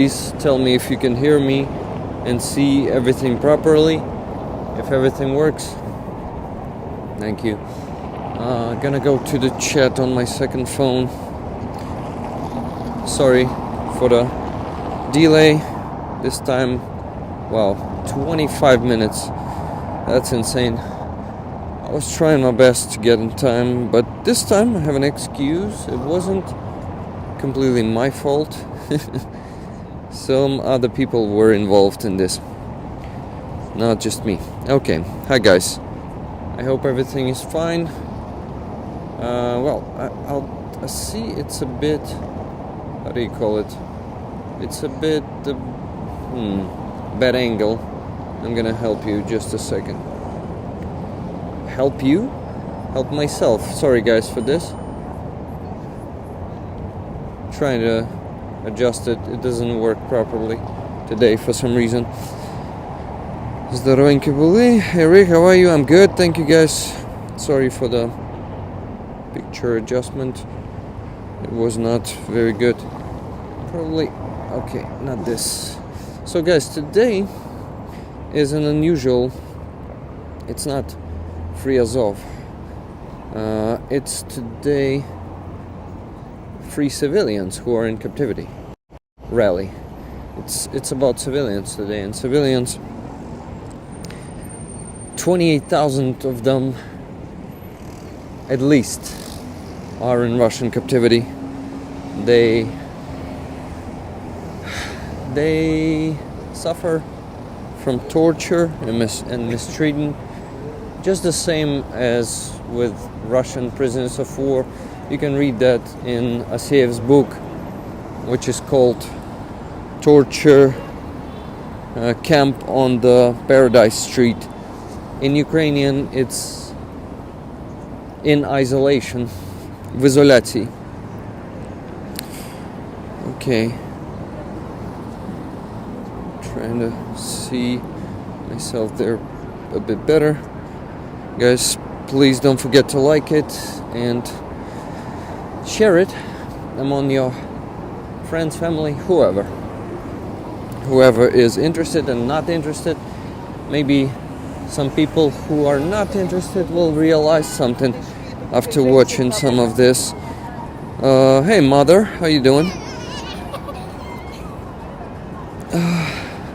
Please tell me if you can hear me and see everything properly, if everything works. Thank you. Gonna go to the chat on my second phone. Sorry for the delay. This time, wow, 25 minutes. That's insane. I was trying my best to get in time, but this time I have an excuse. It wasn't completely my fault. Some other people were involved in this, not just me. Okay, hi guys. I hope everything is fine. I see it's a bit, how do you call it? It's a bit bad angle. I'm gonna help you just a second. Help you? Help myself. Sorry guys for this. Trying to adjust it. It doesn't work properly today for some reason. Здоровенькі були. Hey Rick, how are you? I'm good, thank you guys. Sorry for the picture adjustment. It was not very good. Probably, okay, not this. So guys, today is an unusual, it's not Free Azov. It's today Free Civilians who are in captivity rally. It's about civilians today, and civilians, 28,000 of them at least are in Russian captivity. They suffer from torture and mistreatment, just the same as with Russian prisoners of war. You can read that in Aseyev's book, which is called Torture Camp on the Paradise Street. In Ukrainian, it's in isolation, в изоляции. Okay. Trying to see myself there a bit better. Guys, please don't forget to like it and share it among your friends, family, whoever is interested and not interested. Maybe some people who are not interested will realize something after watching some of this. Hey mother, how you doing?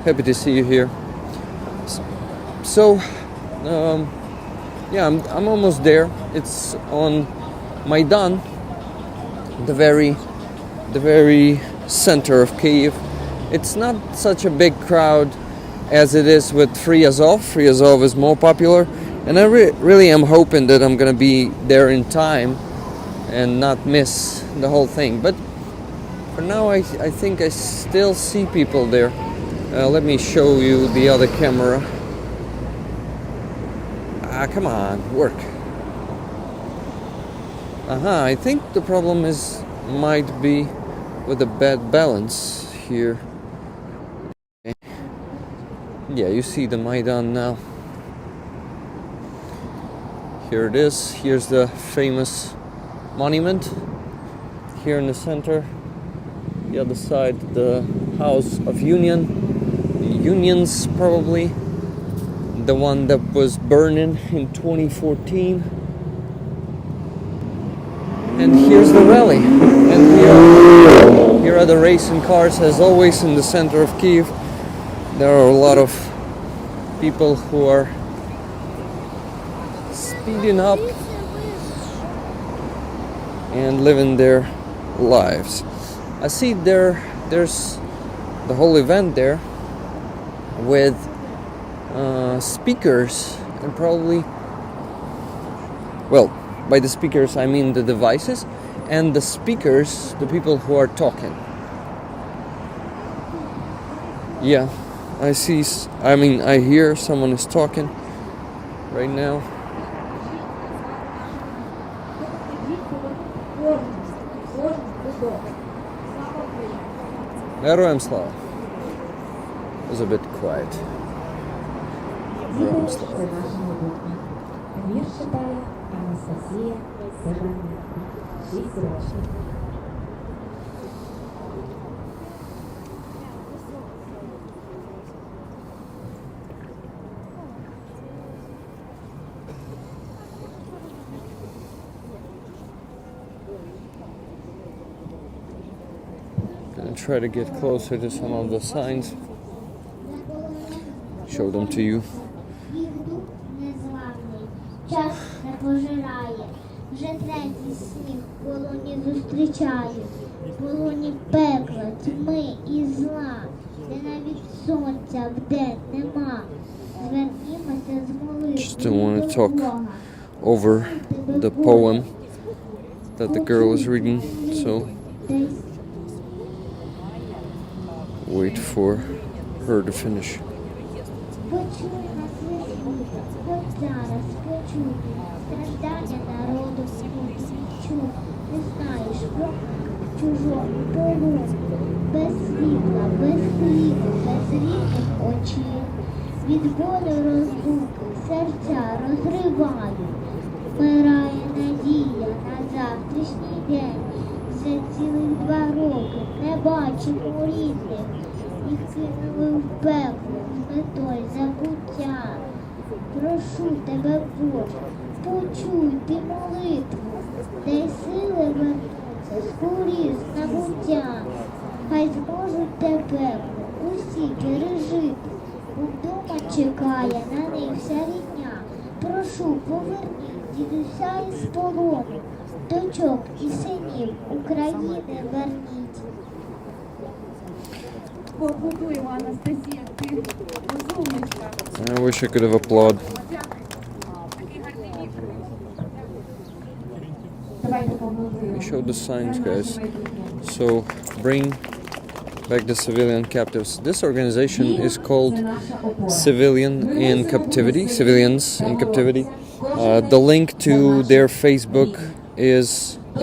Happy to see you here. So I'm almost there. It's on Maidan, the very center of Kyiv. It's not such a big crowd as it is with Free Azov. Free Azov is more popular, and I really am hoping that I'm gonna be there in time and not miss the whole thing. But for now, I think I still see people there. Let me show you the other camera. Come on, work. I think the problem might be with the bad balance here. Okay. Yeah, you see the Maidan now. Here it is. Here's the famous monument. Here in the center. The other side, the House of Unions, probably. The one that was burning in 2014. And here's the rally. And here are the racing cars, as always, in the center of Kyiv. There are a lot of people who are speeding up and living their lives. I see there's the whole event there with speakers and probably, well, by the speakers I mean the devices, and the speakers, the people who are talking. Yeah, I hear someone is talking right now. Героям слава. It was a bit quiet. Героям слава. try to get closer to some of the signs, show them to you. Час не пожирає, вже третій сніг в полоні зустрічає, в полоні пекла, тьми і зла, де навіть сонця вдень нема. Звернімося з Just want to молитвою talk до Бога. over the poem that the girl is reading, so wait for her to finish. Почуй нас весілля, хоч зараз почуй, страждання народу смуту відчуй, не знаєш про в чужому полоні, без світла, без хліба, без рідних очей, від болю розлуки серця розривають, вмирає надія на завтрашній день, вже цілих 2 роки не бачимо рідних, їх кинули в пекло з метою забуття. Прошу тебе, Боже, почуй ти молитву, дай сили вернуться скоріш з набуття. Хай зможуть тебе усі пережити, бо вдома чекає на них вся рідня. Прошу, поверніть дідуся із полону, дочок і синів України верніть. Побудуємо, Анастасія, ти розумничка. I wish I could have applauded. Такий гарний відповідь. Давайте побудуємо. Show the signs, guys. So bring back the civilian captives. This organization is called Civilians in Captivity. The link to their Facebook is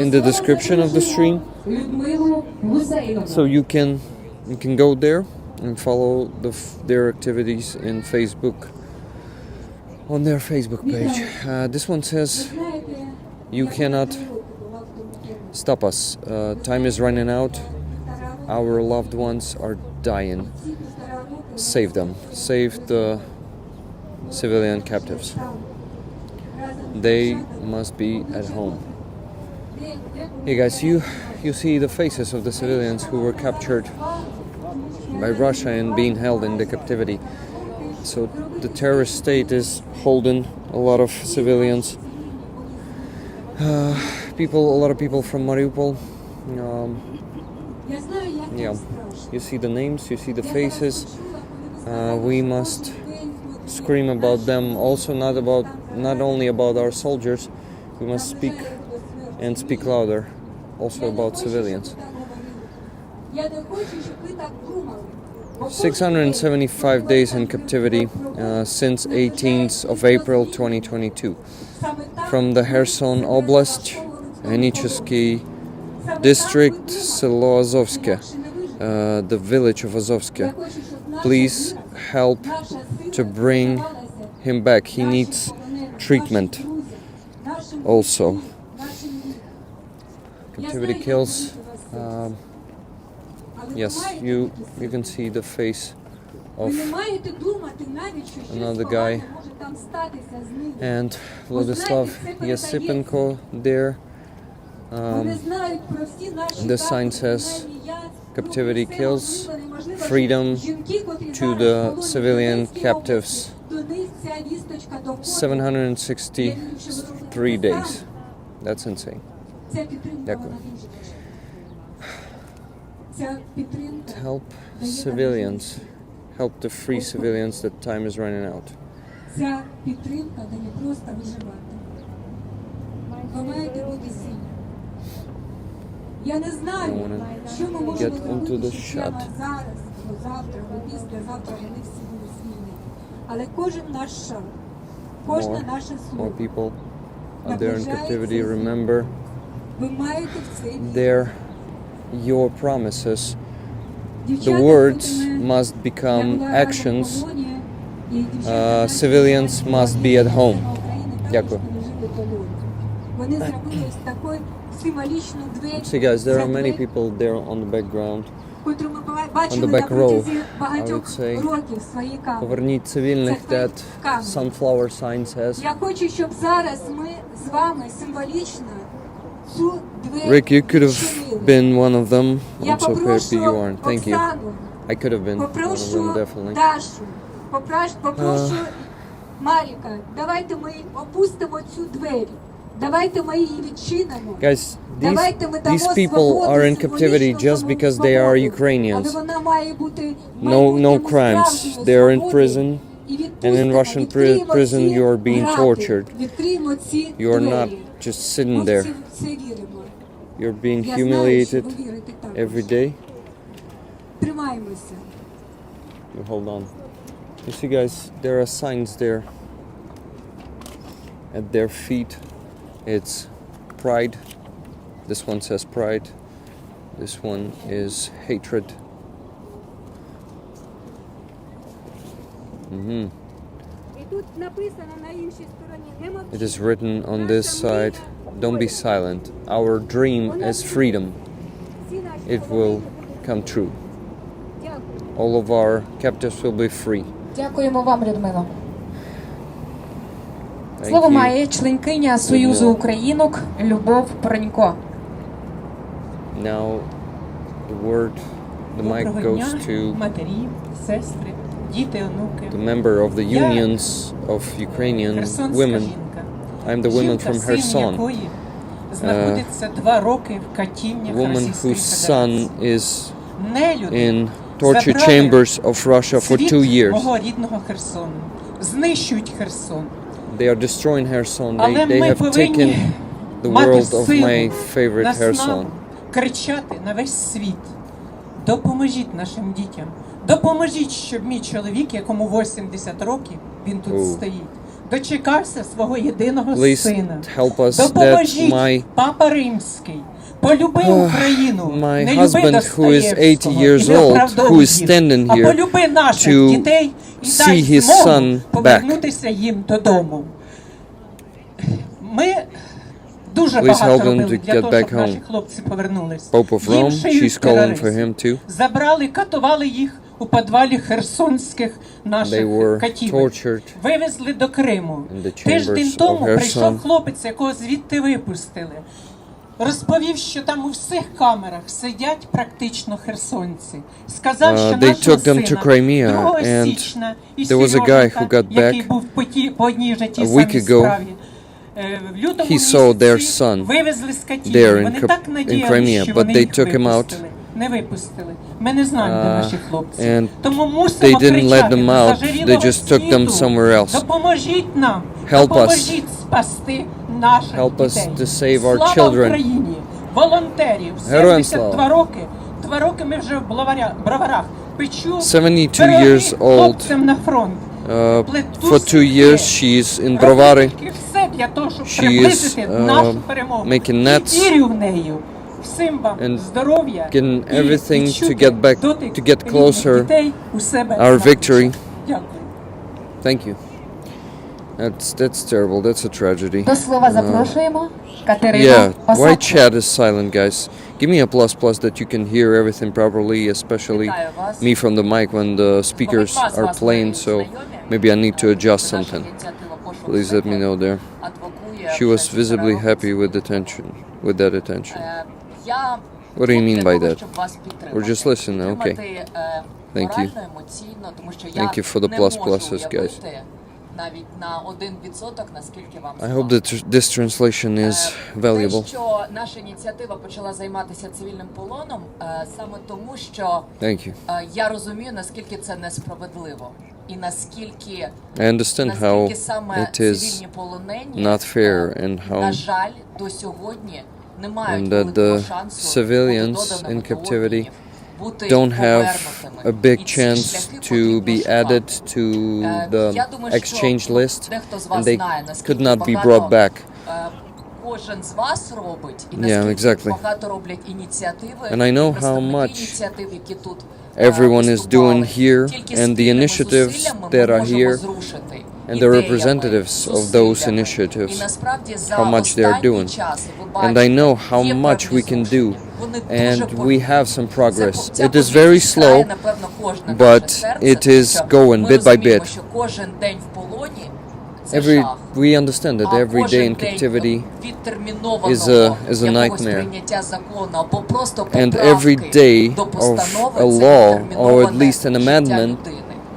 in the description of the stream, so you can go there and follow their activities in Facebook, on their Facebook page. This one says, "You cannot stop us. Time is running out. Our loved ones are dying. Save them. Save the civilian captives. They must be at home." Hey guys, you see the faces of the civilians who were captured by Russia and being held in the captivity. So the terrorist state is holding a lot of civilians. A lot of people from Mariupol. Yeah, you see the names, you see the faces. We must scream about them. Also, not only about our soldiers. We must speak and speak louder. Also about civilians. 675 days in captivity since 18th of April 2022. From the Kherson Oblast, Henichesky district, Selo Azovske, the village of Azovske. Please help to bring him back. He needs treatment also. Captivity kills. Yes, you can see the face of another guy, and Vladislav Yasipenko there. The sign says, "Captivity kills, freedom to the civilian captives." 763 days. That's insane. Дякую. Help civilians. Help the free civilians. That time is running out. Ця підтримка де не просто виживати. Ви маєте бути сильні. Я не знаю, що ми можемо зробити система зараз, або завтра, або післязавтра, вони всі будуть змінені. Але кожен наш шаг, кожне наше слово, More people are there in captivity. Remember ви маєте в цей your promises. The words must become actions. Civilians must be at home. Дякую. Вони зробили ось такий символічну двері. See guys, there are many people there on the background. Котру ми On бачили the на back row, протязі I would багатьох say. років своєї камери. Поверніть цивільних, that sunflower sign says. Я хочу, щоб зараз ми з вами символічно цю двері Rick, you could have відчинили. been one of them. Я I'm so happy попрошу you aren't. Thank you. Оксану, I could have been one of them, попрошу definitely. Дашу, попрошу Маріка, давайте ми опустимо цю двері. Давайте ми її відчинимо. Guys, Давайте ми дамо these people свободу are in captivity символічну just саму because they are свободу. Ukrainians. Але вона має бути No майбутньому crimes. справжньою They are in свободою. prison. І And in відпустимо, Russian відкриємо prison ці you are being грати, tortured. відкриємо ці You are not двері. just sitting Ми there. в це віримо. You're being Я знаю, що humiliated ви вірите також. every day. Тримаємося. Hold on. You see, guys, there are signs there at their feet. It's pride. This one says pride. This one is hatred. І тут написано на іншій стороні: не мовчи. It is written on this side, don't be silent. Our dream is freedom. Всі наші It will come true. Дякую. All of our captives will be free. Дякуємо вам, Людмило. Thank Слово you. має членкиня Союзу українок Любов Пронько. Now the mic Доброго goes дня, to матері, сестри, діти, онуки. the member of the unions of Ukrainian Херсонська women. жінка. I'm the woman Жінка, from син Kherson, якої знаходиться 2 роки в катівнях woman Російської whose Федерації. son is Нелюди in torture забрали chambers of Russia for світ 2 years. мого рідного Херсону. Знищують Херсон. They are destroying Kherson. Але They ми have повинні taken the мати world of силу, my favorite наснагу, Kherson. кричати на весь світ. Допоможіть нашим дітям. Допоможіть, щоб мій чоловік, якому 80 років, він тут Oh. стоїть, дочекався свого єдиного Please сина. help us that Допоможіть, my Папа Римський, полюби Україну, my не люби husband, who is 80 Достоєвського, years і не old, оправдовуй who is їх, standing а here полюби наших to дітей і see дай his змогу son повернутися їм додому. Ми дуже Please багато help them робили to для get того, back щоб наші home. хлопці повернулись. Pope of Їм Rome, шиють she's calling for терористів. him too. Забрали, катували їх у підвалі херсонських They наших were катівок. tortured Вивезли до Криму. in the Тиждень chambers тому of Kherson. прийшов хлопець, якого звідти випустили. Розповів, що там у всіх камерах сидять практично херсонці. Сказав, що They нашого took them to сина Crimea, 2 and січня і there was a guy who got який back був по одній же тій a week самій ago. справі. В лютому He saw their місяці son вивезли з Катівні. there in Вони Kap- так in надіялися, Crimea, що but вони they їх took him out. випустили. Не випустили. Ми не знаємо, де наші хлопці. and Тому мусимо they didn't let кричати them до out. заживілого They just took them світу. somewhere else. Допоможіть нам. Help us. Допоможіть спасти наших Help us дітей. to save our Слава children. Україні! Волонтерів. Героям 72 слава. роки. 2 роки ми вже в броварах. Печу 72 пироги years old. хлопцям на фронт. For 2 years she's in Brovary. Все для того, щоб She приблизити is, нашу перемогу. making І nets вірю в нею. Всім вам and здоров'я. getting і everything відчути to get back- дотик to get рідних closer дітей у себе our на victory. очах. Дякую. Thank you. That's terrible. That's a tragedy. До слова запрошуємо Катерину Yeah. Why Осадчу. chat is silent, guys? Give me a plus that you can hear everything properly, especially me from the mic when the speakers are playing. So maybe I need to adjust something. Please let me know there. She was visibly happy with that attention. What do you mean by that? We're just listening, okay. Thank you. Thank you for the pluses, guys. I hope that this translation is valuable. Те, що наша ініціатива почала займатися цивільним полоном, саме тому, що Thank you. я розумію, наскільки це несправедливо. І наскільки I understand how саме it is цивільні полонені, not fair and на how жаль, до сьогодні не мають and that великого the шансу civilians бути доданими in до captivity обмінів, бути don't have повернутими. a big І ці chance шляхи to потрібно be шукати. added to the Я думаю, exchange що list дехто з and вас they знає, could наскільки not be багато, brought back. Кожен з вас робить, і Yeah, наскільки exactly. багато роблять ініціативи, And I know how представники much ініціатив, які тут everyone is виступали. doing here, Тільки and the спільними initiatives зусиллями that ми are можемо here, зрушити and the ідеями, representatives of those зусиллями. initiatives, І насправді за how much they are останній doing. час ви And I бачите, know how є much певні we can зрушення. do, Вони дуже and we повільні. have some progress. Ця It is very повільність slow, крає, напевно, кожне but наше серце, it is тому що going ми bit by розуміємо, bit. що кожен день в полоні це жах. we understand that every day in captivity is a nightmare. And every day of a law, or at least an amendment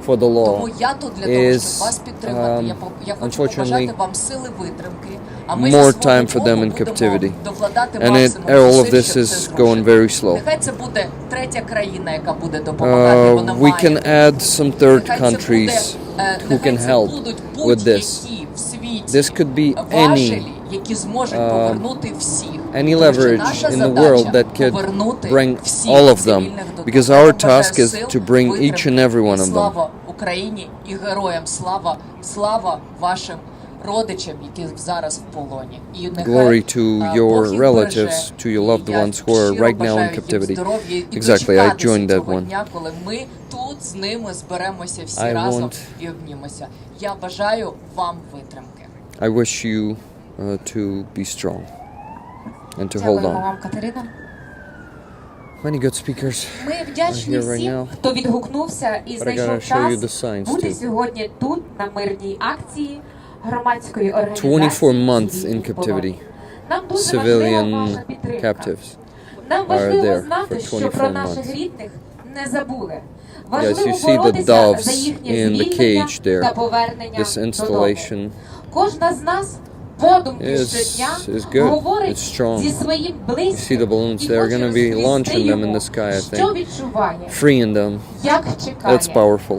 for the law, Тому я тут для того, is щоб вас підтримати. Я хочу unfortunately побажати вам сили витримки. А ми more зі свого time for them in боку captivity. будемо докладати And максимум all of зусиль, this щоб is це going зрушити. very slow. Нехай це буде третя країна, яка буде допомагати. Вона We має can бути. add some third Нехай це countries буде, who нехай can це help будуть with this. будь-які в світі This could be важелі, які зможуть повернути всіх. any Тому що leverage наша in the задача world that could повернути bring всіх all of them, цивільних додому. because Я our вам бажаю task is сил, to bring each and every one витримки. of them. Слава Україні і героям, слава вашим родичам, які зараз в полоні. І нехай Glory to Бог your їх relatives, береже. to your loved Я ones who are щиро right now in бажаю їм captivity. здоров'я і Exactly, I дочекатися joined that цього one. дня, коли ми тут з ними зберемося всі I разом want- і обнімемося. Я бажаю вам витримки. I wish you to be strong and to hold Дякуємо on. вам, Катерина. Many good speakers. Ми вдячні Here right всім, now. хто відгукнувся і But I gotta знайшов show you the час signs бути too. сьогодні тут, на мирній акції громадської організації 24 months in «Цивільний полон». captivity. Нам дуже Civilian важлива ваша підтримка. captives. Нам are важливо there знати, for що 24 про наших months. рідних не забули. Guys, Важливо you see the боротися doves за їхнє in the звільнення cage there. та повернення This додому. installation Кожна з нас подумки is щодня good. говорить It's strong. зі своїм You see близьким the balloons, і they're хоче gonna be розповісти launching them in йому, the sky, I що think. відчуває, Freeing them. як чекає, That's powerful.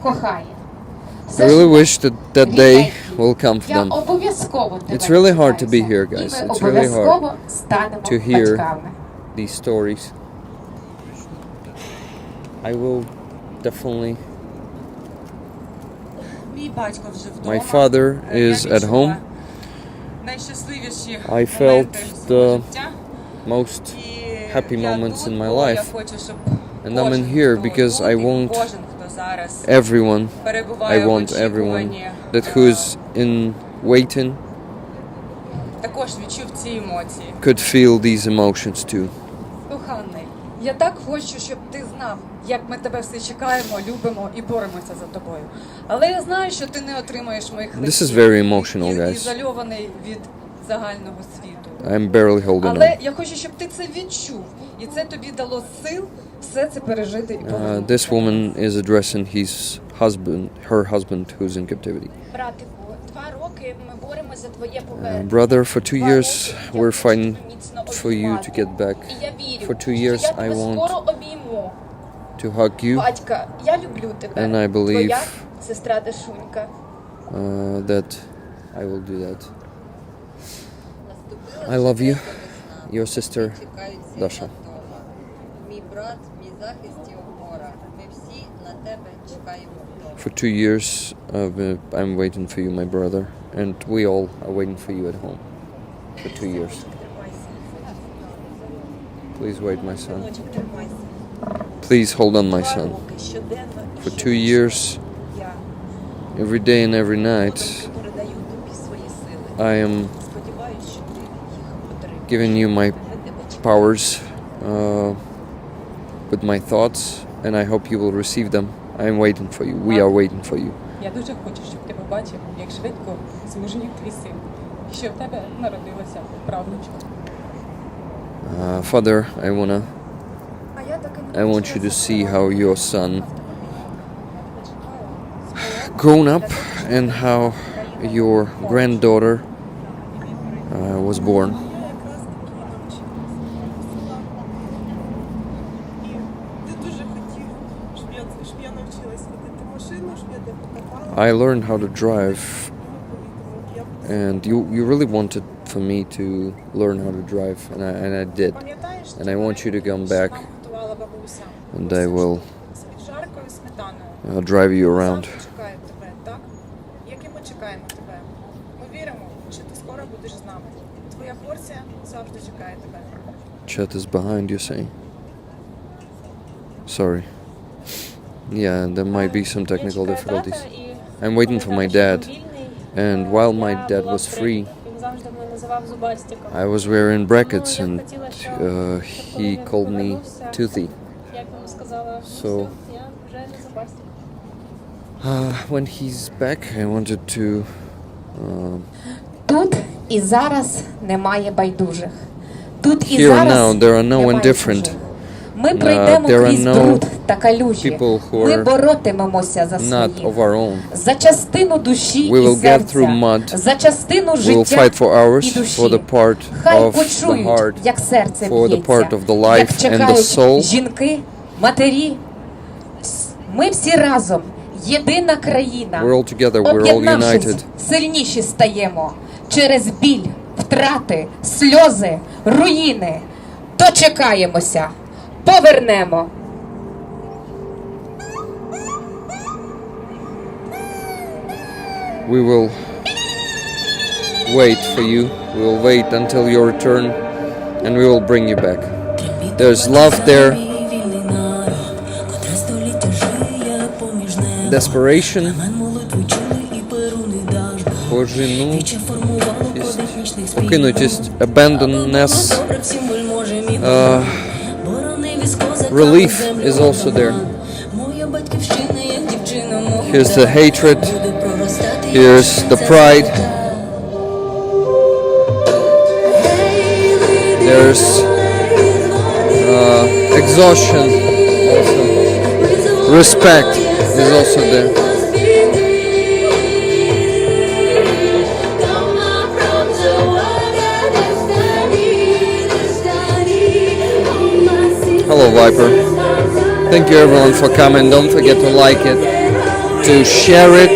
кохає. I really wish that day will come for Я them. обов'язково тебе It's really hard to be дочекаюся. here, guys. І ми It's really hard обов'язково станемо to hear батьками. These stories. I will definitely. Мій батько вже вдома. My father Я is at відчула home. найщасливіші I felt моменти свого the життя. most І happy я moments тут, in my бо life. я хочу, щоб And I'm in кожен, here хто because тут, I і want кожен, хто зараз everyone, I перебуває в want everyone очікуванні, that who's in waiting також відчув ці емоції. could feel these emotions too. Коханий, я так хочу, щоб ти знав, як ми тебе все чекаємо, любимо і боремося за тобою. Але я знаю, що ти не отримаєш моїх This is very emotional, і guys. ізольований від загального світу. I'm barely holding Але on. я хочу, щоб ти це відчув, і це тобі дало сил все це пережити і повернути. This woman is addressing her husband who's in captivity. Братику, 2 роки ми боремося за твоє повернення. Brother, for 2 2 years роки я we're хочу fighting тебе міцно for you to обіймати. get back. І я вірю, For 2 що years я I тебе want скоро обійму. to hug you Батька, я люблю тебе. And I believe, Твоя сестра Дашунька. that I will do that. I love you, your sister Dasha. Мій брат, мій захист і опора. Ми всі на тебе чекаємо вдома. For 2 years I'm waiting for you, my brother, and we all are waiting for you at home. For 2 years. Please wait, my son. Please hold on, my son. For 2 years, every day and every night, I am giving you my powers with my thoughts, and I hope you will receive them. I am waiting for you. We are waiting for you. Я дуже хочу, щоб ти побачив, як швидко змужнів твій син, і що в тебе народилася правнучка. Father, I want you to see how your son grown up and how your granddaughter was born. I learned how to drive, and you really wanted for me to learn how to drive, and I did. And I want you to come back, and I will drive you around. Як і ми чекаємо тебе. Ми віримо, що ти скоро будеш з нами. Твоя порція завжди чекає тебе. Chat is behind you, saying. Sorry. Yeah, there might be some technical difficulties. I'm waiting for my dad, and while my dad was free, I was wearing brackets, and he called me toothy. So when he's back, I wanted to Тут і зараз немає байдужих. Тут і Here зараз now there are no немає indifferent. чужих. Ми пройдемо There are крізь no бруд та калюжі. people who Ми are боротимемося за not своїх. of our own. За частину душі We will і get серця. through mud. За частину We will життя fight for ours, і душі. for the part Хай of the почують, heart, як серце for the б'ється, part of the як life and the чекають soul. жінки, матері. Ми всі разом. Єдина країна. We're all together, we're all Об'єднавшись, united. сильніші стаємо. Через біль, втрати, сльози, руїни. Дочекаємося. Повернемо. We will wait for you. We will wait until your return, and we will bring you back. There's love there, desperation, пожинутість, покинутість, abandonedness, relief is also there. Here's the hatred, here's the pride, there's exhaustion also, respect is also there. Hello Viper. Thank you everyone for coming. Don't forget to like it, to share it,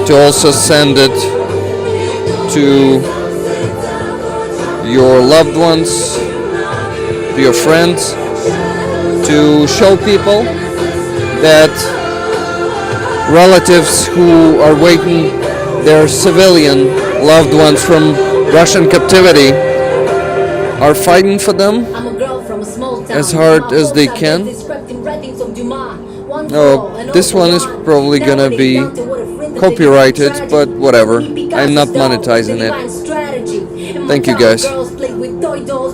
to also send it to your loved ones, to your friends, to show people that relatives who are waiting their civilian loved ones from Russian captivity are fighting for them as hard as they can. Oh, this one is probably gonna be copyrighted, but whatever. I'm not monetizing it. Thank you guys.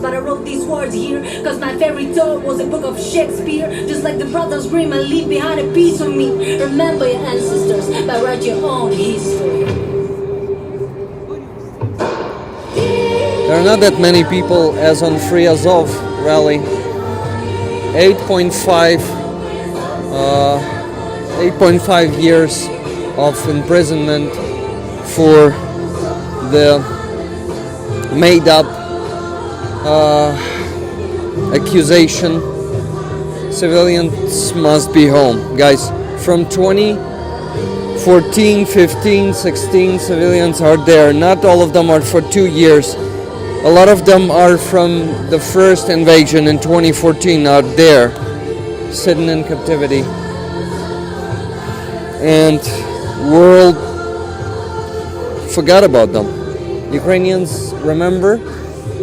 But I wrote these words here cause my fairy tale was a book of Shakespeare. Just like the brothers Grimm, I leave behind a piece of me. Remember your ancestors, but write your own history. There are not that many people as on Free Azov rally. 8.5 years of imprisonment for the made up accusation. Civilians must be home. Guys, from 2014, 15, 16 civilians are there. Not all of them are for 2 years. A lot of them are from the first invasion in 2014 out there, sitting in captivity. And world forgot about them. Ukrainians remember,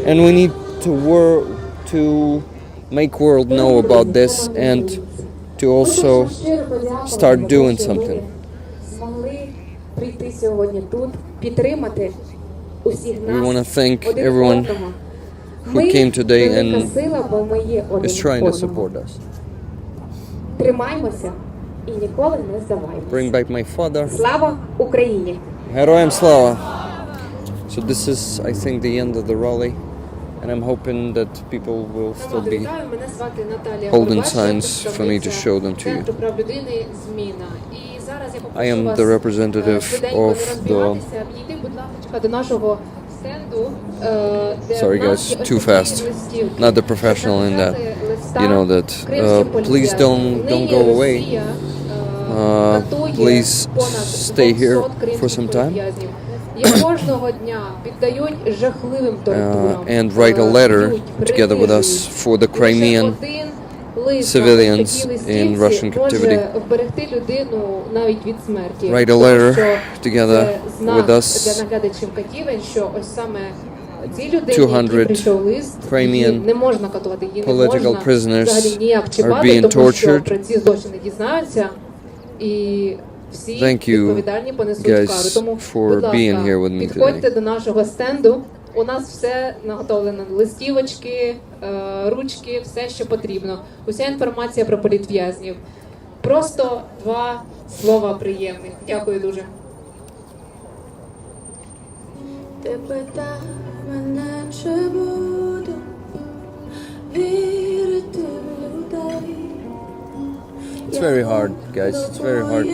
and we need to make world know about this and to also start doing something. We want to thank everyone who came today and is trying to support us. Bring back my father. Слава Україні! Героям слава! So this is, I think, the end of the rally, and I'm hoping that people will still be holding signs for me to show them to you. I am the representative of the... Sorry guys, too fast. Not the professional in that. You know that. Please don't go away. Please stay here for some time. And write a letter together with us for the Crimean civilians in Russian captivity. Write a letter together with us. 200 Crimean political prisoners are being tortured. Thank you guys for being here with me today. Підходьте до нашого стенду. У нас все наготовлено. Листівочки, ручки, все, що потрібно. Уся інформація про політв'язнів. просто два слова приємних. Дякую дуже. Ти питав мене, чи буду вірити в людей. It's very hard, guys. It's very hard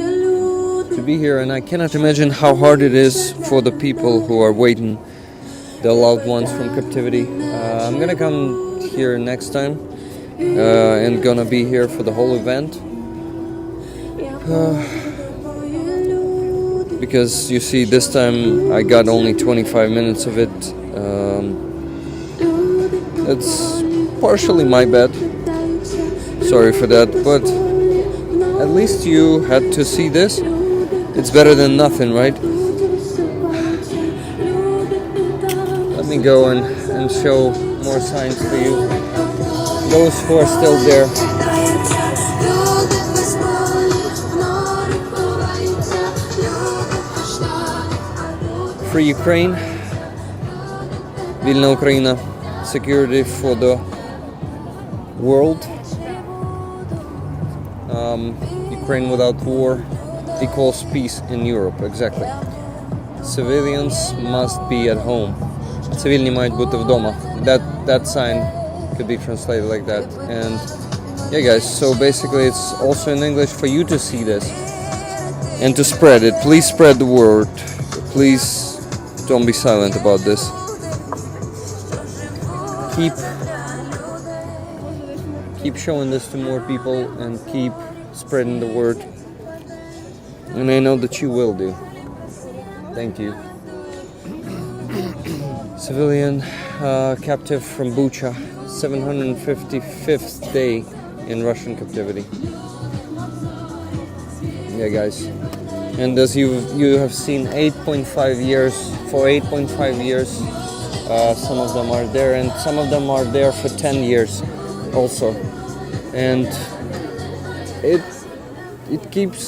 to be here, and I cannot imagine how hard it is for the people who are waiting, the loved ones from captivity. I'm gonna come here next time and gonna be here for the whole event. Because you see, this time I got only 25 minutes of it. It's partially my bad. Sorry for that, but at least you had to see this. It's better than nothing, right? Let me go and show more signs for you. Those who are still there. Free Ukraine, Вільна Україна, security for the world, Ukraine without war equals peace in Europe, exactly. Civilians must be at home. Цивільні мають бути вдома. That sign could be translated like that. And yeah, guys, so basically it's also in English for you to see this and to spread it. Please spread the word. Please don't be silent about this. Keep showing this to more people and keep spreading the word. And I know that you will do. Thank you. Civilian captive from Bucha, 755th day in Russian captivity. Yeah, guys. And as you have seen, 8.5 years. For 8.5 years, some of them are there, and some of them are there for 10 years also. And it keeps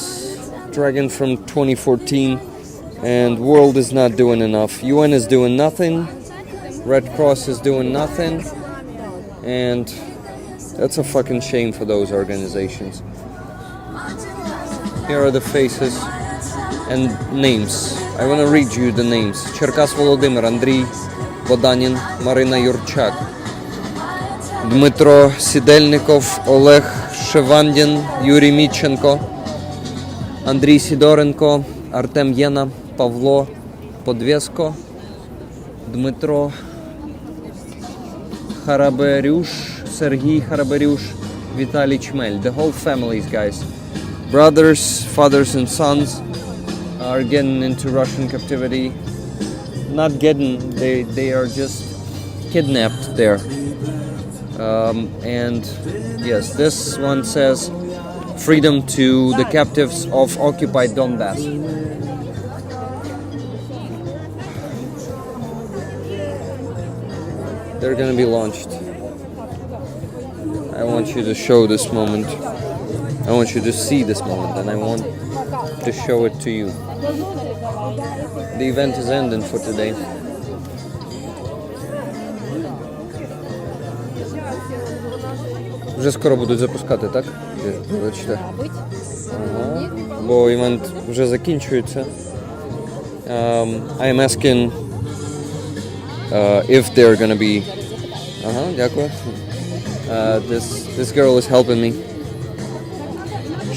dragging from 2014, and world is not doing enough. UN is doing nothing. Red Cross is doing nothing. And that's a fucking shame for those organizations. Here are the faces and names. I want to read you the names. Черкас Володимир, Андрій Боданін, Марина Юрчак, Дмитро Сідельников, Олег Шевандін, Юрій Мітченко, Андрій Сідоренко, Артем Єна, Павло Подвєско, Дмитро Хараберюш, Сергій Хараберюш, Віталій Чмель. The whole families, guys. Brothers, fathers and sons are getting into Russian captivity. Not getting, they are just kidnapped there. And yes, this one says freedom to the captives of occupied Donbass. They're gonna be launched. I want you to show this moment. I want you to see this moment, and I want to show it to you. The event is ending for today. Вже скоро будуть запускати, так? Бачите? Ага. Бо івент вже закінчується. I am asking if they're gonna be... Ага, дякую. This girl is helping me.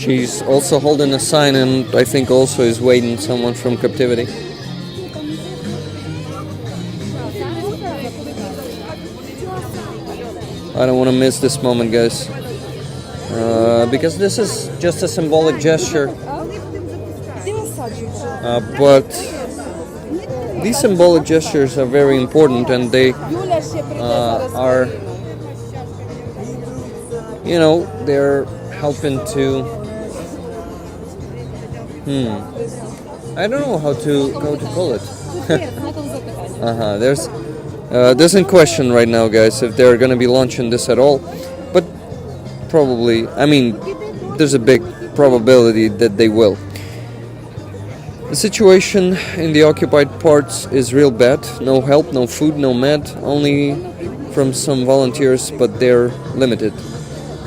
She's also holding a sign, and I think also is waiting someone from captivity. I don't want to miss this moment, guys, because this is just a symbolic gesture. But these symbolic gestures are very important, and they are, you know, they're helping to. I don't know how to call it. There's in question right now, guys, if they're going to be launching this at all. But probably, I mean, there's a big probability that they will. The situation in the occupied parts is real bad. No help, no food, no med, only from some volunteers, but they're limited.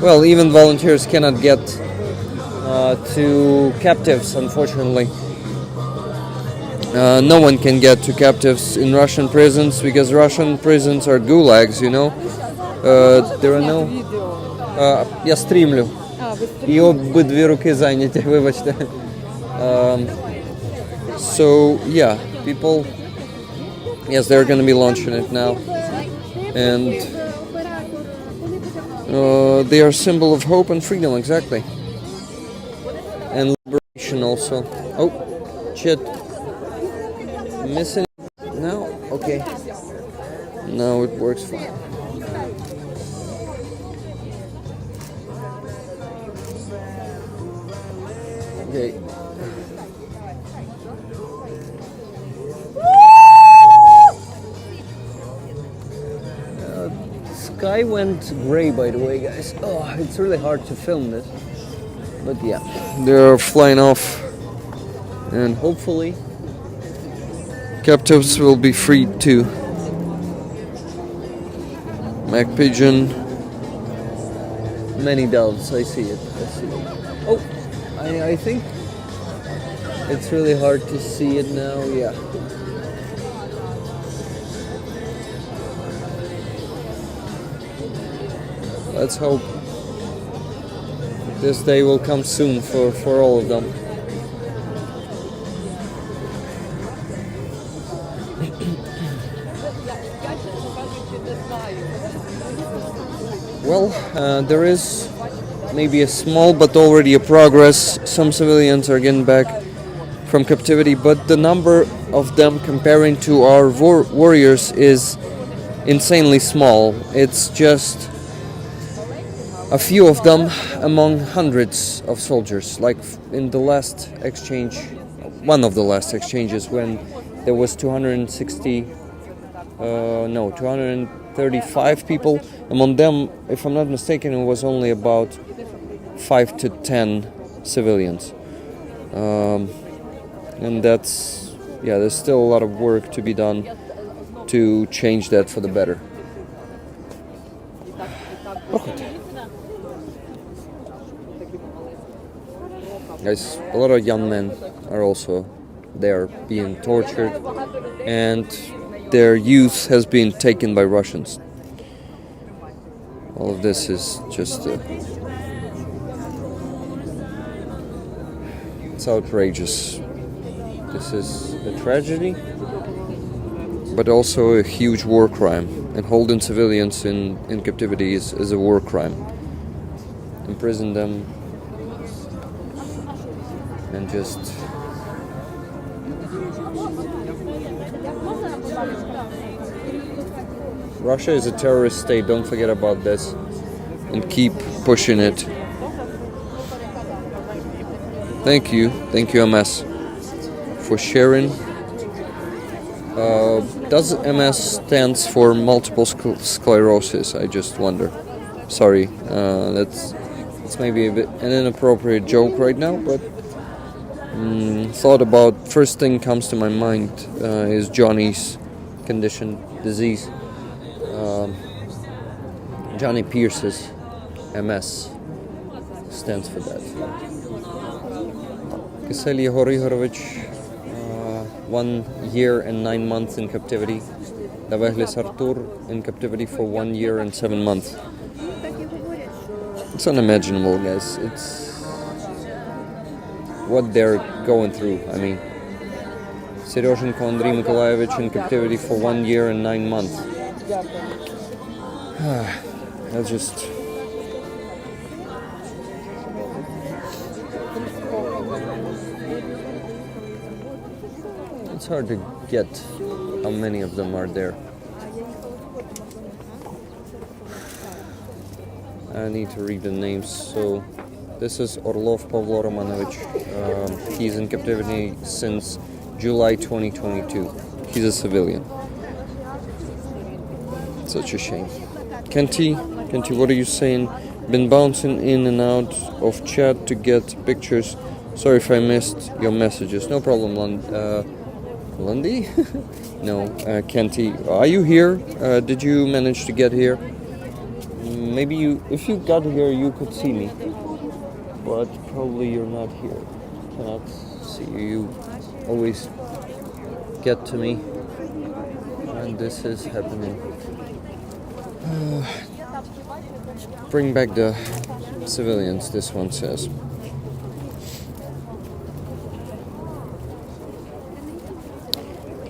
Well, even volunteers cannot get to captives, unfortunately. No one can get to captives in Russian prisons because Russian prisons are gulags, you know. There are no... Я стрімлю. І обидві руки зайняті, вибачте. So, yeah, people... Yes, they're going to be launching it now. And they are a symbol of hope and freedom, exactly. And liberation also. Oh, shit. Missing now? Okay. Now it works fine. Okay. Sky went gray, by the way, guys. Oh, it's really hard to film this. But yeah, they're flying off. And hopefully captives will be freed too. Mac pigeon. Many doves, I see it. Oh, I think it's really hard to see it now, yeah. Let's hope this day will come soon for all of them. Well, there is maybe a small but already a progress. Some civilians are getting back from captivity, but the number of them comparing to our warriors is insanely small. It's just a few of them among hundreds of soldiers. Like in the last exchange, one of the last exchanges, when there was 235 people. Among them, if I'm not mistaken, it was only about 5 to 10 civilians. And that's, yeah, there's still a lot of work to be done to change that for the better. Guys, a lot of young men are also there being tortured, and their youth has been taken by Russians. All of this is just it's outrageous. This is a tragedy, but also a huge war crime. And holding civilians in captivity is a war crime. Imprison them and just Russia is a terrorist state, don't forget about this, and keep pushing it. Thank you, MS, for sharing. Does MS stands for multiple sclerosis? I just wonder. Sorry, that's maybe a bit an inappropriate joke right now, but thought about, first thing comes to my mind is Johnny's condition, disease. Johnny Pierce's MS stands for that. Кисель Єгор Ігорович, 1 year and 9 months in captivity. Daveglis Artur in captivity for 1 year and 7 months. It's unimaginable, guys. It's what they're going through. I mean, Serezhenko Andrei Nikolaevich in captivity for 1 year and 9 months. That's just... It's hard to get how many of them are there. I need to read the names. So this is Orlov Pavlo Romanovich. He's in captivity since July 2022. He's a civilian. Such a shame. Kenti, what are you saying? Been bouncing in and out of chat to get pictures. Sorry if I missed your messages. No problem, Lundy? No, Kenti. Are you here? Did you manage to get here? Maybe if you got here, you could see me. but probably you're not here. Cannot see you. You always get to me when this is happening. Bring back the civilians, this one says.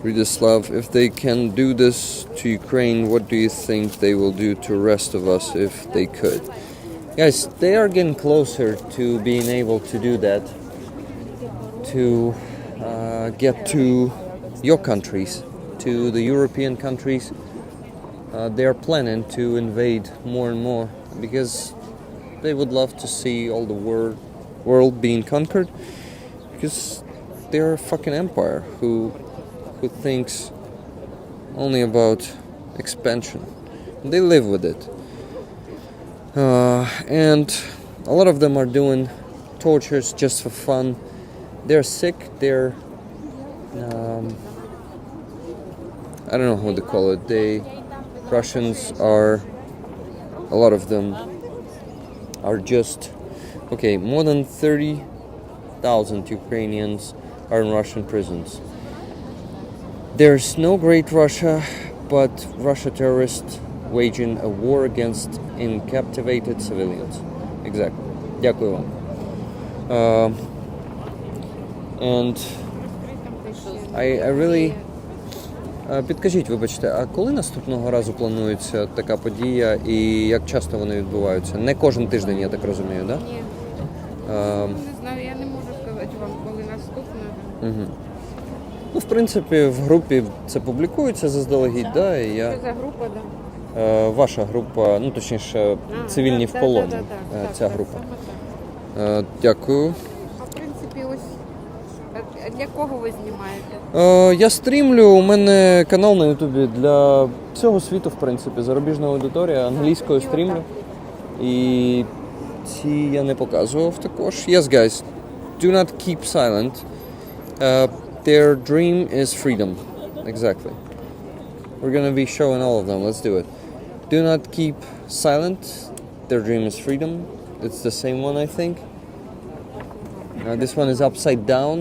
Ridislav, if they can do this to Ukraine, what do you think they will do to the rest of us if they could? Guys, they are getting closer to being able to do that, to get to your countries, to the European countries. They are planning to invade more and more because they would love to see all the world being conquered, because they're a fucking empire who thinks only about expansion. They live with it. And a lot of them are doing tortures just for fun. They're sick, they're I don't know how to call it. Russians are, a lot of them are just, okay, more than 30,000 Ukrainians are in Russian prisons. There's no great Russia, but Russia terrorists waging a war against captivated civilians. Exactly. Дякую вам. And I really... Підкажіть, вибачте, а коли наступного разу планується така подія і як часто вони відбуваються? Не кожен тиждень, я так розумію, так? Ні. Не знаю, я не можу сказати вам, коли наступне. Угу. Ну, в принципі, в групі це публікується заздалегідь, да, і я... Що за група, да? Ваша група, ну, точніше, цивільні в полоні, ця група. Дякую. А в принципі, ось, для кого ви знімаєте? Я стрімлю, у мене канал на Ютубі для всього світу, в принципі, зарубіжна аудиторія, англійською стрімлю. І ці я не показував також. Yes, guys, do not keep silent. Their dream is freedom. Exactly. We're gonna be showing all of them. Let's do it. Do not keep silent. Their dream is freedom. It's the same one, I think. This one is upside down.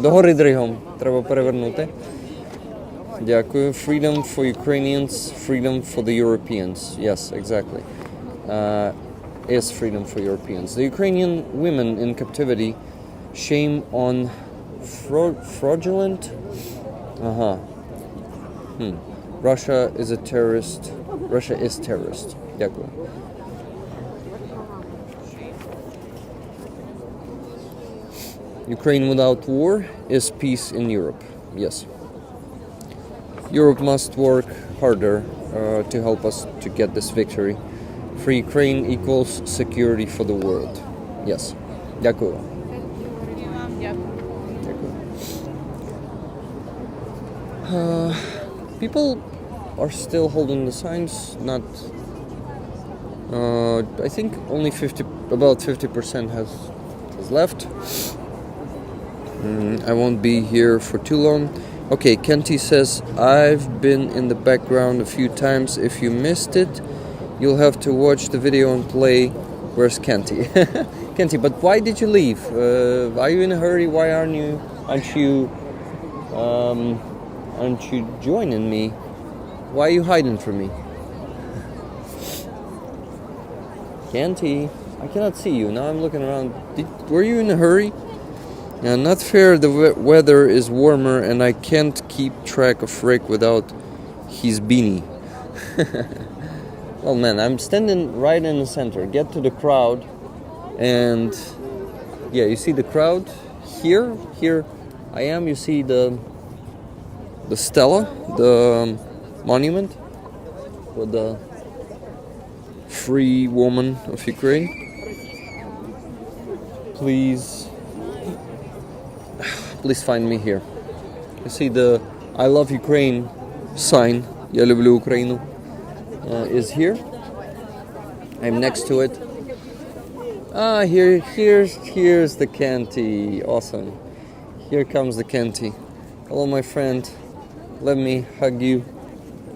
Догори дригом. Треба перевернути. Дякую. Freedom for Ukrainians. Freedom for the Europeans. Yes, exactly. Is freedom for Europeans. The Ukrainian women in captivity. Shame on fraudulent. Russia is a terrorist. Russia is terrorist. Дякую. Ukraine without war is peace in Europe. Yes. Europe must work harder to help us to get this victory. Free Ukraine equals security for the world. Yes. Дякую. People are still holding the signs. Not. I think only about 50% has left. I won't be here for too long. Okay, Kenty says, I've been in the background a few times. If you missed it, you'll have to watch the video and play. Where's Kenty? Kenty, but why did you leave? Are you in a hurry? Why aren't you joining me? Why are you hiding from me? Kenty, I cannot see you. Now I'm looking around. Were you in a hurry? Not fair, the weather is warmer and I can't keep track of Rick without his beanie. Well, man, I'm standing right in the center. Get to the crowd. And yeah, you see the crowd? Here I am. You see the stela, the monument for the free woman of Ukraine. Please find me here. You see the I love Ukraine sign, Я люблю Украину, is here. I'm next to it. Here's the Kenty. Awesome. Here comes the Kenty. Hello, my friend. Let me hug you.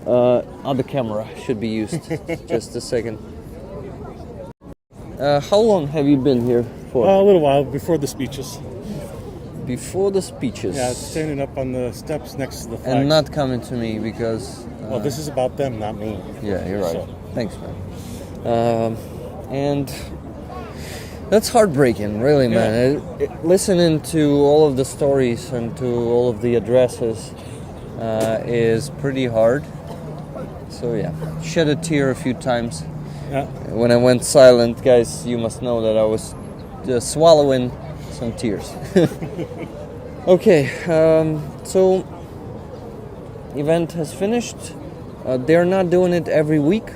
Other camera should be used. Just a second. How long have you been here? for? A little while before the speeches. Before the speeches. Yeah, standing up on the steps next to the flag. And not coming to me because... well, this is about them, not me. Yeah, you're right. So. Thanks, man. And that's heartbreaking, really, man. Listening to all of the stories and to all of the addresses is pretty hard. So yeah, shed a tear a few times. Yeah. When I went silent, guys, you must know that I was just swallowing some tears. Okay, so event has finished. They're not doing it every week.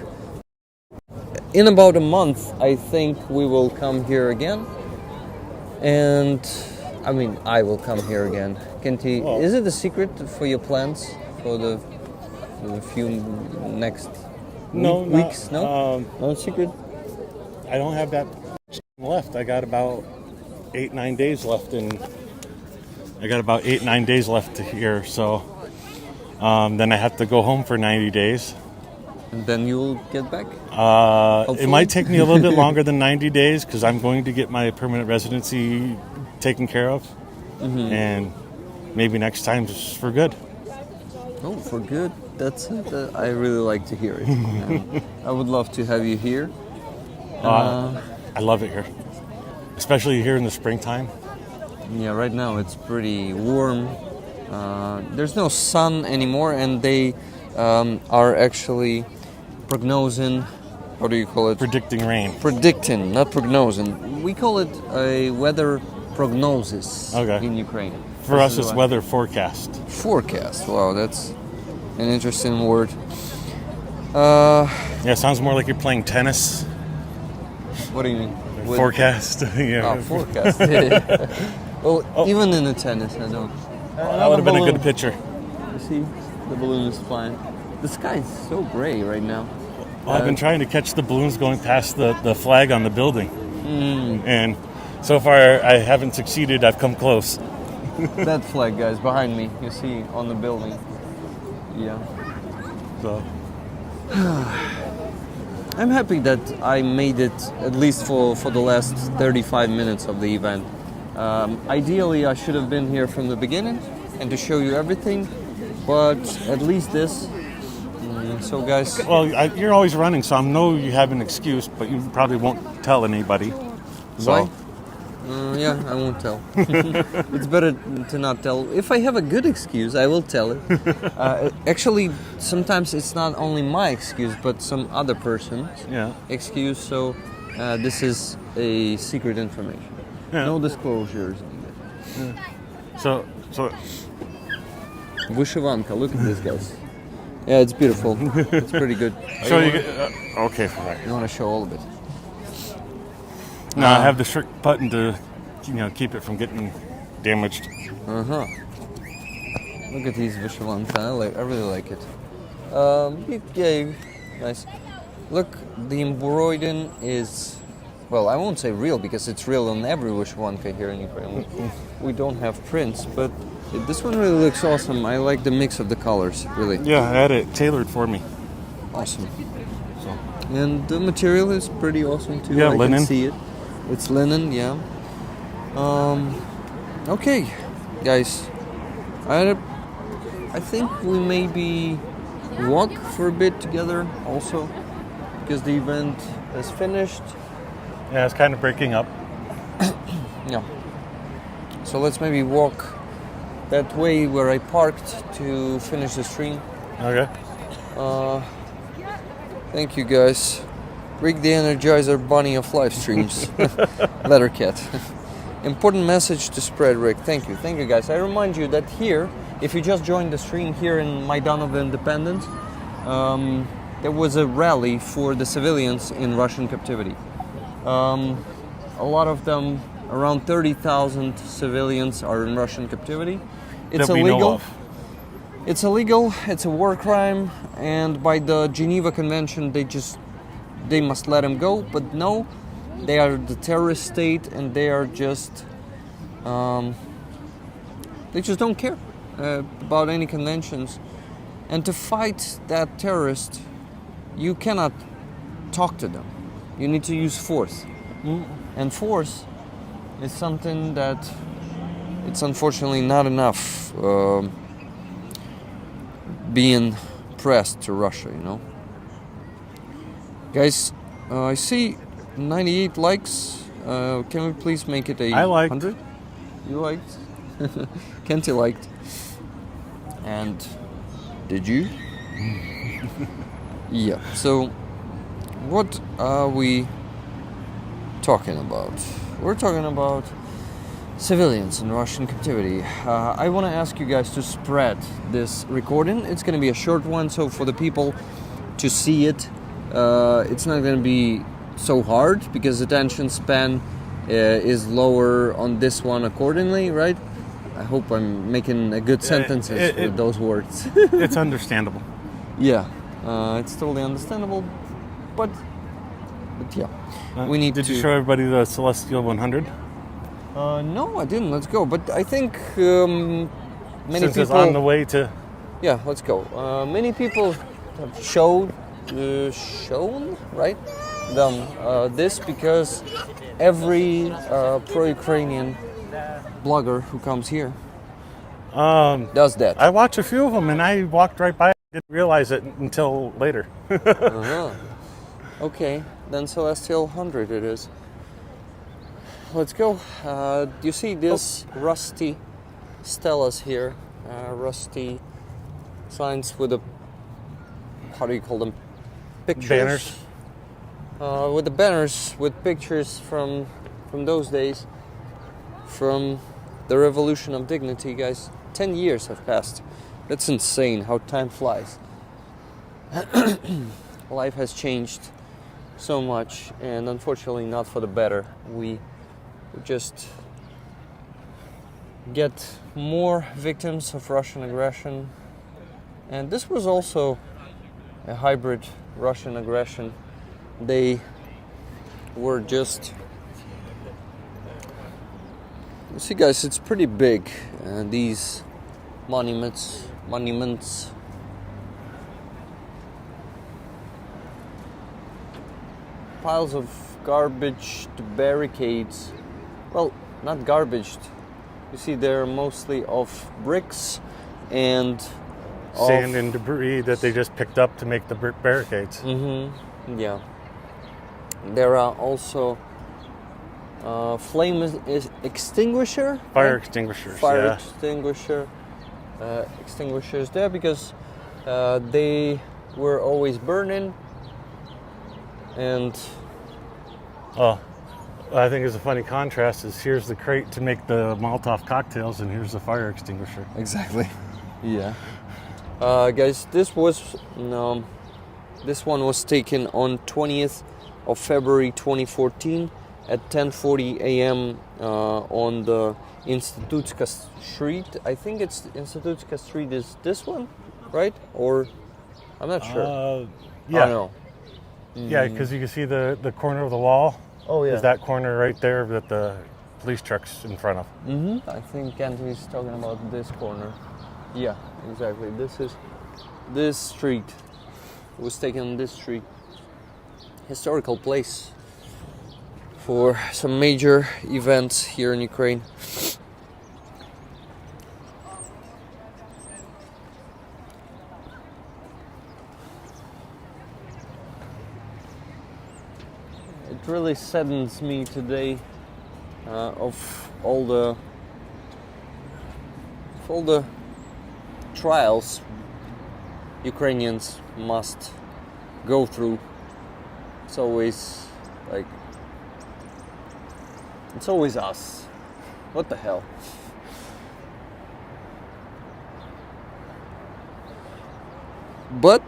In about a month, I think we will come here again. And I mean, I will come here again. Kenti, is it a secret for your plans for the few next weeks? No secret? I don't have that left. I got about 8-9 days left, here. So then I have to go home for 90 days. And then you'll get back? It might take me a little bit longer than 90 days because I'm going to get my permanent residency taken care of. Mm-hmm. And maybe next time just for good. Oh, for good. That's I really like to hear it. I would love to have you here. I love it here, especially here in the springtime. Yeah, right now it's pretty warm. There's no sun anymore, and they are actually prognosing. How do you call it? Predicting rain. Predicting, not prognosing. We call it a weather prognosis in Ukraine. For us, it's weather forecast. Forecast. Wow, that's an interesting word. Yeah, it sounds more like you're playing tennis. What do you mean? Forecast. Yeah. Oh, forecast. Well, even in the tennis, I don't. That would have been a good picture. You see, the balloon is flying. The sky is so gray right now. Well, I've been trying to catch the balloons going past the flag on the building. And so far, I haven't succeeded. I've come close. That flag, guys, behind me, you see, on the building. Yeah. So. I'm happy that I made it, at least for the last 35 minutes of the event. Ideally, I should have been here from the beginning and to show you everything, but at least this. So, guys... Well, you're always running, so I know you have an excuse, but you probably won't tell anybody. So. Why? Yeah, I won't tell. It's better to not tell. If I have a good excuse, I will tell it. Actually, sometimes it's not only my excuse, but some other person's excuse. So this is a secret information. Yeah. No disclosures. So. Вышиванка. Look at this, guys. Yeah, it's beautiful. It's pretty good. So okay. You want to show all of it? No, I have the strict button to, keep it from getting damaged. Look at these vyshivanka. I really like it. Yeah, nice. Look, the embroidering is, well, I won't say real because it's real on every vyshivanka here in Ukraine. We don't have prints, but this one really looks awesome. I like the mix of the colors, really. Yeah, I had it tailored for me. Awesome. And the material is pretty awesome too. Yeah, I linen. can see it. It's linen, yeah. Okay, guys. I think we maybe walk for a bit together also, because the event is finished. Yeah, it's kind of breaking up. Yeah. So let's maybe walk that way where I parked to finish the stream. Okay. Thank you, guys. Rick the Energizer Bunny of live streams. Lettercat. Important message to spread, Rick. Thank you. Thank you, guys. I remind you that here, if you just joined the stream here in Maidan of Independence, there was a rally for the civilians in Russian captivity. A lot of them, around 30,000 civilians are in Russian captivity. It's illegal. It's illegal. It's a war crime. And by the Geneva Convention, they must let them go, but no, they are the terrorist state, and they are just, they just don't care about any conventions. And to fight that terrorist, you cannot talk to them. You need to use force. And force is something that it's unfortunately not enough being pressed to Russia, you know. Guys, I see 98 likes. Can we please make it I liked. 100? You liked? Kenty liked. And did you? Yeah. So, what are we talking about? We're talking about civilians in Russian captivity. I want to ask you guys to spread this recording. It's going to be a short one, so for the people to see it, it's not going to be so hard because attention span is lower on this one accordingly, right? I hope I'm making a good sentences with those words. It's understandable. Yeah, it's totally understandable, but yeah, we need Did to... you show everybody the Celestial 100? No, I didn't. Let's go. But I think many Since people... it's on the way to... Yeah, let's go. Many people have shown, right, them this because every pro-Ukrainian blogger who comes here does that. I watch a few of them, and I walked right by it. I didn't realize it until later. Okay, then Celestial 100 it is. Let's go. Do you see this rusty stelas here? Rusty signs with the, how do you call them? Pictures? Banners. With the banners with pictures from those days, from the Revolution of Dignity, guys. 10 years have passed. That's insane how time flies. Life has changed so much, and unfortunately not for the better. We just get more victims of Russian aggression, and this was also a hybrid Russian aggression. They were just... You see, guys, it's pretty big. These monuments. Piles of garbage, barricades. Well, not garbage. You see, they're mostly of bricks and sand and debris that they just picked up to make the barricades. Yeah. There are also flame extinguisher. Fire right? extinguishers. Fire yeah. extinguishers there because they were always burning. And I think it's a funny contrast is here's the crate to make the Molotov cocktails and here's the fire extinguisher. Exactly. Yeah. Guys, this one was taken on 20th of February 2014 at 10:40 a.m. On the Institutska Street. I think it's Institutska Street is this one, right? Or I'm not sure. Yeah. I don't know. Yeah, because you can see the corner of the wall. Oh, yeah. Is that corner right there that the police truck's in front of. I think Anthony's talking about this corner. Yeah, exactly. This street was taken on this street. Historical place for some major events here in Ukraine. It really saddens me today of all the trials Ukrainians must go through. It's always like, it's always us. What the hell? But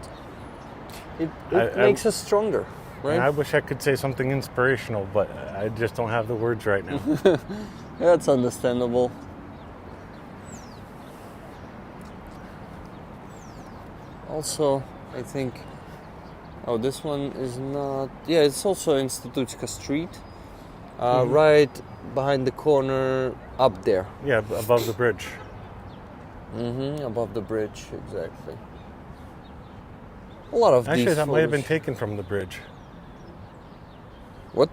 it makes us stronger, right? I wish I could say something inspirational, but I just don't have the words right now. That's understandable. Also, I think... Oh, this one is not... Yeah, it's also Institutska Street. Right behind the corner, up there. Yeah, above the bridge. Above the bridge, exactly. A lot of Actually, these that might have been photos- taken from the bridge. What?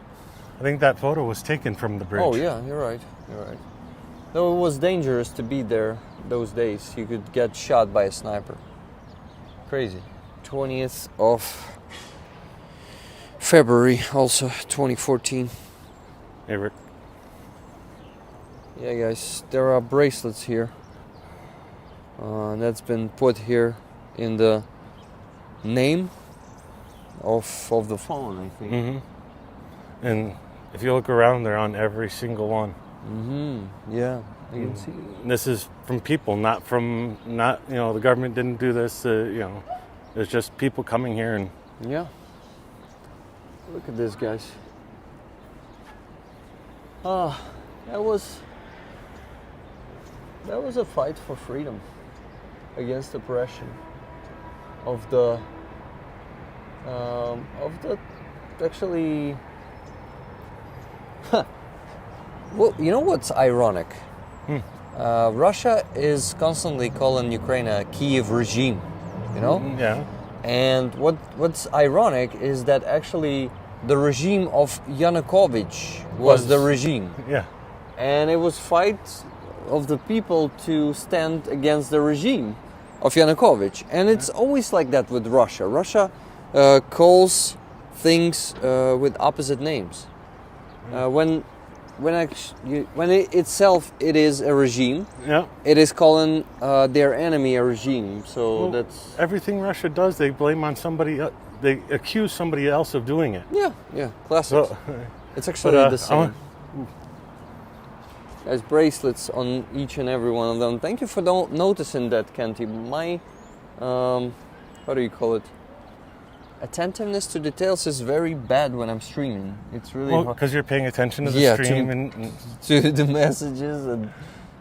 I think that photo was taken from the bridge. Oh yeah, you're right. You're right. Though it was dangerous to be there those days. You could get shot by a sniper. Crazy. 20th of February, also 2014. Hey, Rick. Yeah, guys, there are bracelets here. That's been put here in the name of the phone, I think. Mm-hmm. And if you look around, they're on every single one. Mm-hmm. Yeah, you can see. This is from people, not the government didn't do this. It's just people coming here and. Yeah. Look at this, guys. That was a fight for freedom against oppression actually. Well, you know what's ironic? Russia is constantly calling Ukraine a Kiev regime, you know? Yeah. And what's ironic is that actually the regime of Yanukovych was the regime. Yeah. And it was fight of the people to stand against the regime of Yanukovych. And it's always like that with Russia. Russia calls things with opposite names. When it itself it is a regime, yeah, it is calling their enemy a regime. So that's everything Russia does. They blame on somebody. They accuse somebody else of doing it. Yeah, classic. So, it's actually the same. There's bracelets on each and every one of them. Thank you for noticing that, Kenti. My, how do you call it? Attentiveness to details is very bad when I'm streaming. It's really because you're paying attention to the stream and to the messages and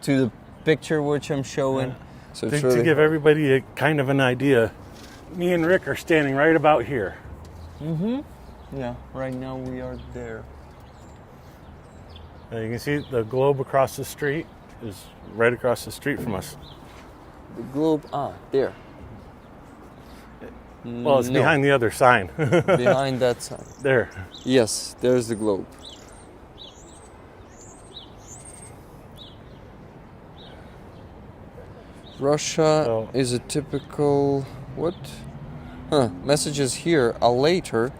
to the picture which I'm showing. Yeah. So it's really to give everybody a kind of an idea, me and Rick are standing right about here. Mm-hmm. Yeah, right now we are there. You can see the globe across the street is right across the street from us. The globe, there. Well, it's behind the other sign. Behind that sign. There. Yes, there's the globe. Russia is a typical... What? Messages here are later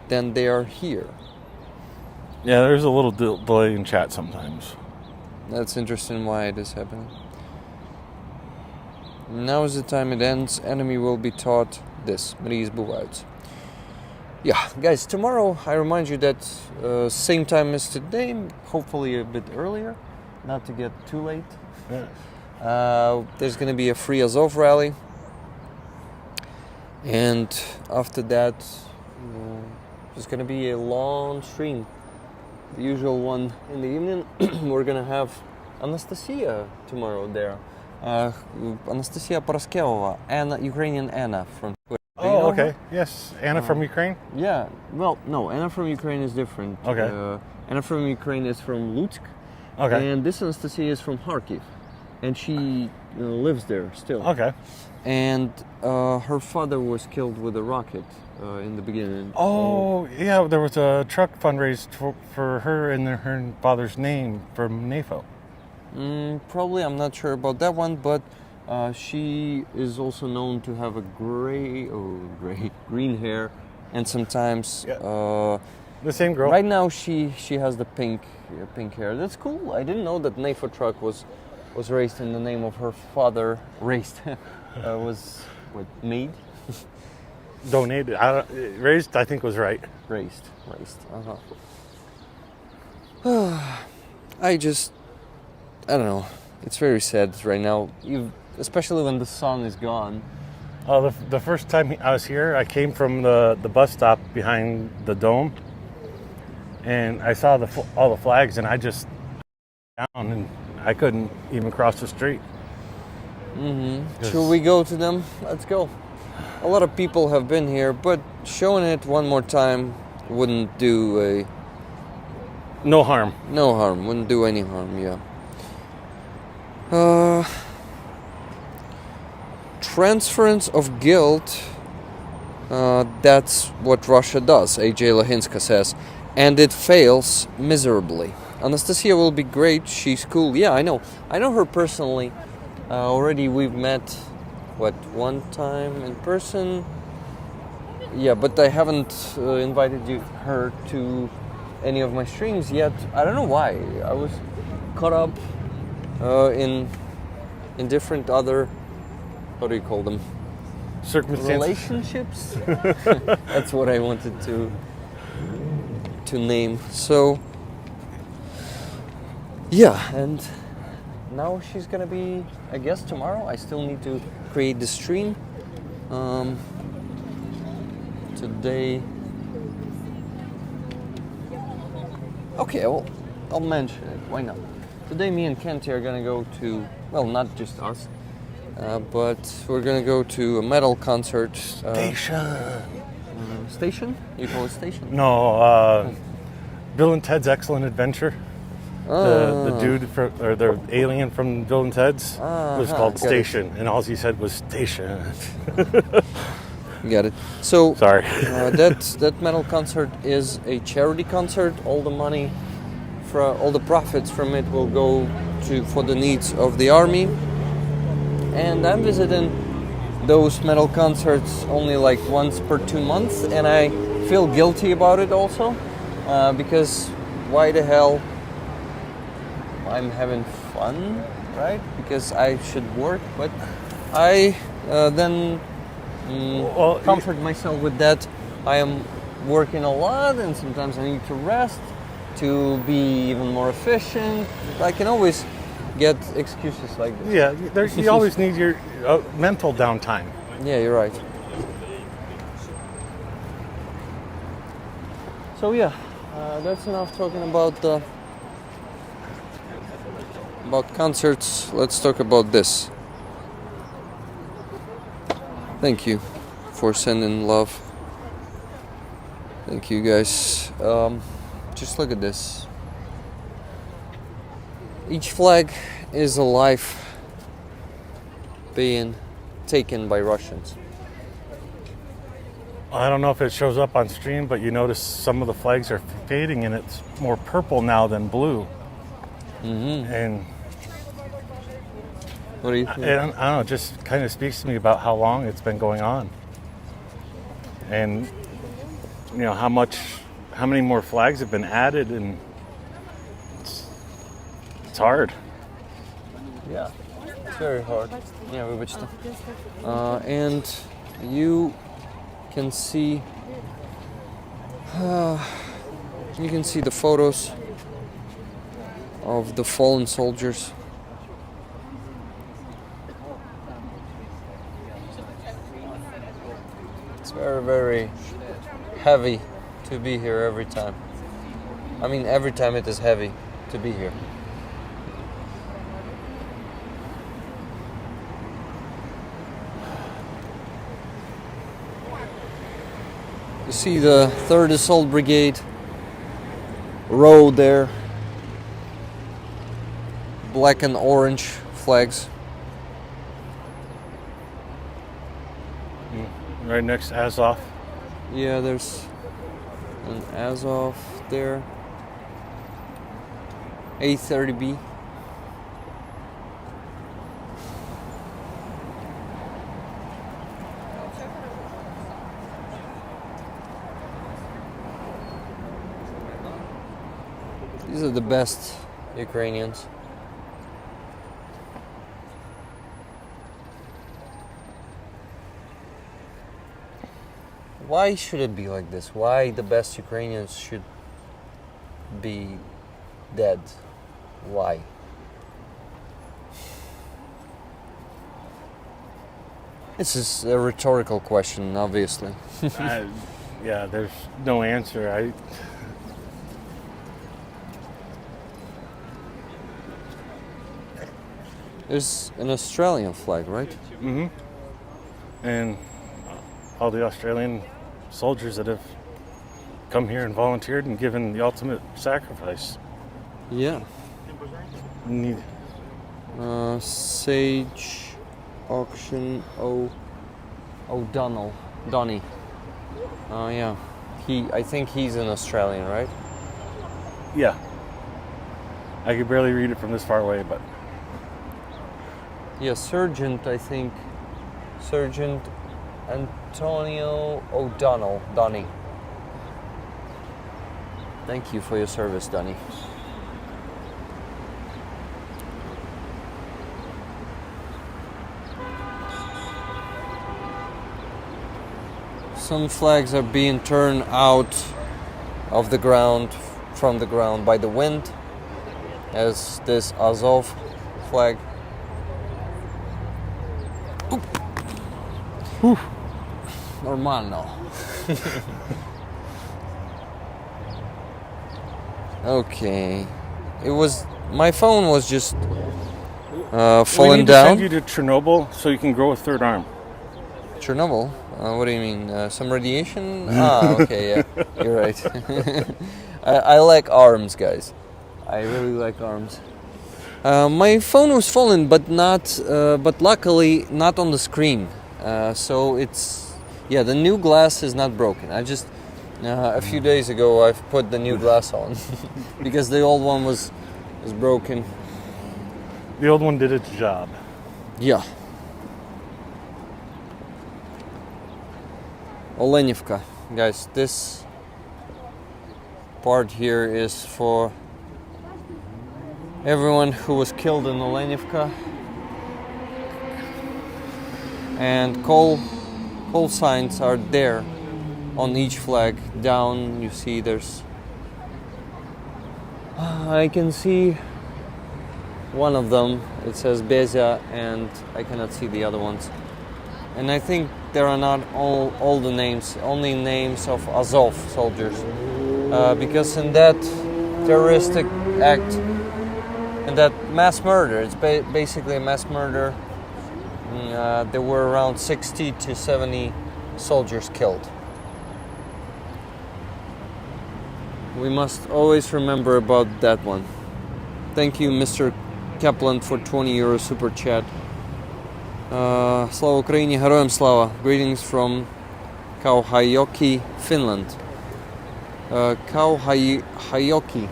than they are here. Yeah, there's a little delay in chat sometimes. That's interesting why it is happening. Now is the time it ends. Enemy will be taught this. Мрії збуваються. Yeah, guys, tomorrow I remind you that same time as today, hopefully a bit earlier, not to get too late. Yeah. There's going to be a Free Azov rally. And after that, there's going to be a long stream. The usual one in the evening. We're going to have Anastasia tomorrow there. Anastasia Paraskevova, Ukrainian Anna from Twitter. Oh, okay. Yes, Anna from Ukraine? Yeah. Well, no, Anna from Ukraine is different. Okay. Anna from Ukraine is from Lutsk. Okay. And this Anastasia is from Kharkiv. And she lives there still. Okay. And her father was killed with a rocket in the beginning. Oh, yeah, there was a truck fundraised for her in her father's name from NAFO. Probably, I'm not sure about that one, but she is also known to have a green hair, and sometimes the same girl. Right now, she has the pink hair. That's cool. I didn't know that NAFO truck was raised in the name of her father. Raised was made. Donated. Raised, I think was right. Raised. I don't know. It's very sad right now, especially when the sun is gone. The first time I was here, I came from the bus stop behind the dome, and I saw all the flags, and I just down, and I couldn't even cross the street. Mm-hmm. Should we go to them? Let's go. A lot of people have been here, but showing it one more time wouldn't do no harm. No harm. Wouldn't do any harm. Yeah. Transference of guilt, that's what Russia does, AJ Lahinska says. and it fails miserably. Anastasia will be great. She's cool. Yeah, I know her personally. Already we've met, one time in person. Yeah, but I haven't invited her to any of my streams yet. I don't know why. I was caught up in different other, how do you call them? Circumstances. Relationships. That's what I wanted to name. So yeah, and now she's gonna be, I guess, tomorrow. I still need to create the stream. Today. Okay, well, I'll mention it. Why not? Today, me and Kenty are gonna go to, well, not just us, but we're gonna go to a metal concert. Station? You call it station? No, Bill and Ted's Excellent Adventure. The dude or the alien from Bill and Ted's was called Station, and all he said was Station. Got it. So sorry. That metal concert is a charity concert. All the money, all the profits from it will go for the needs of the army. And I'm visiting those metal concerts only like once per 2 months, and I feel guilty about it also, because why the hell? I'm having fun, right? Because I should work, but I then comfort myself with that. I am working a lot, and sometimes I need to rest to be even more efficient. I can always get excuses like this. Yeah, you always need your mental downtime. Yeah, you're right. So yeah, that's enough talking about concerts. Let's talk about this. Thank you for sending love. Thank you guys. Just look at this. Each flag is a life being taken by Russians. I don't know if it shows up on stream, but you notice some of the flags are fading and it's more purple now than blue. Mm-hmm. And what do you think? I don't know, it just kind of speaks to me about how long it's been going on. And, you know, how many more flags have been added, and it's hard. Yeah, it's very hard. Yeah, вибачте. And you can see the photos of the fallen soldiers. It's very, very heavy to be here every time. I mean, every time it is heavy to be here. You see the 3rd Assault Brigade row there. Black and orange flags. Right next to Azov. Yeah, there's an Azov there. A30B. These are the best Ukrainians. Why should it be like this? Why the best Ukrainians should be dead? Why? This is a rhetorical question, obviously. Yeah, there's no answer. There's an Australian flag, right? Mm-hmm. And all the Australian soldiers that have come here and volunteered and given the ultimate sacrifice. Yeah. Sage Auction O'Donnell. Donnie. Oh yeah. I think he's an Australian, right? Yeah. I could barely read it from this far away, but... Yeah, Sergeant, I think. Sergeant Antonio O'Donnell. Donny. Thank you for your service, Donny. Some flags are being turned out of the ground, from the ground by the wind, as this Azov flag. Нормально. Okay. It was, my phone was just falling we need down. to send you to Chernobyl so you can grow a third arm. Chernobyl? What do you mean? Some radiation? Okay, yeah, you're right. I like arms, guys. I really like arms. My phone was falling, but not. But luckily, not on the screen. So it's, yeah, the new glass is not broken. I just a few days ago I've put the new glass on because the old one was broken. The old one did its job. Yeah. Olenivka, guys. This part here is for everyone who was killed in Olenivka, and call signs are there on each flag. Down, you see there's, I can see one of them, it says Bezia, and I cannot see the other ones. And I think there are not all the names, only names of Azov soldiers, because in that terroristic act, in that mass murder, it's basically a mass murder. There were around 60 to 70 soldiers killed. We must always remember about that one. Thank you, Mr. Kaplan, for 20 euro super chat. Slava Ukraini, Heroям Slava. Greetings from Kauhajoki, Finland. Kauhajoki,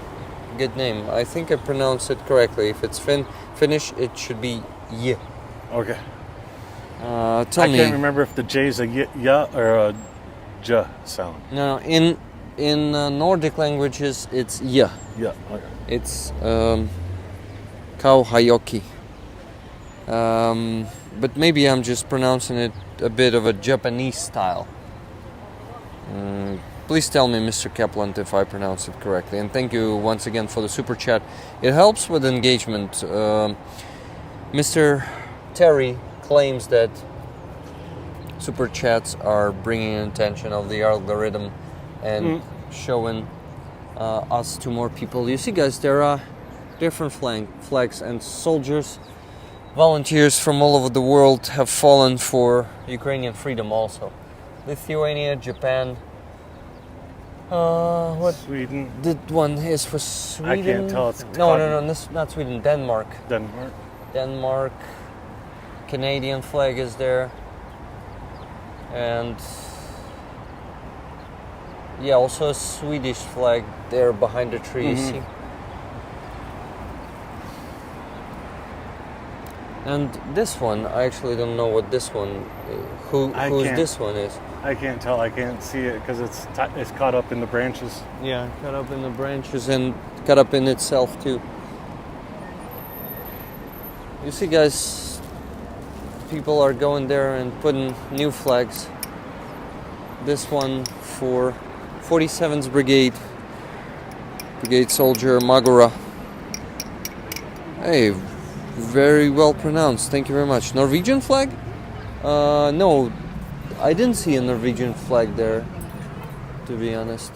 good name. I think I pronounced it correctly. If it's Finnish, it should be Y. Okay. Tell me. I can't remember if the J is a Y or a J sound. No, in Nordic languages, it's Y. Yeah. Okay. It's Kauhajoki. But maybe I'm just pronouncing it a bit of a Japanese style. Please tell me, Mr. Kaplan, if I pronounce it correctly. And thank you once again for the super chat. It helps with engagement. Mr. Terry claims that super chats are bringing attention of the algorithm and showing us to more people. You see, guys, there are different flags, and soldiers, volunteers from all over the world have fallen for Ukrainian freedom also. Lithuania, Japan. What? Sweden. That one is for Sweden. I can't tell. It's no, not Sweden. Denmark. Denmark. Canadian flag is there, and yeah, also a Swedish flag there behind the tree. You see. And this one, I actually don't know what this one, whose this one is. I can't tell. I can't see it because it's caught up in the branches. Yeah, caught up in the branches and caught up in itself too. You see, guys, people are going there and putting new flags. This one for 47th Brigade soldier Magura. Hey, very well pronounced. Thank you very much. Norwegian flag? No, I didn't see a Norwegian flag there, to be honest.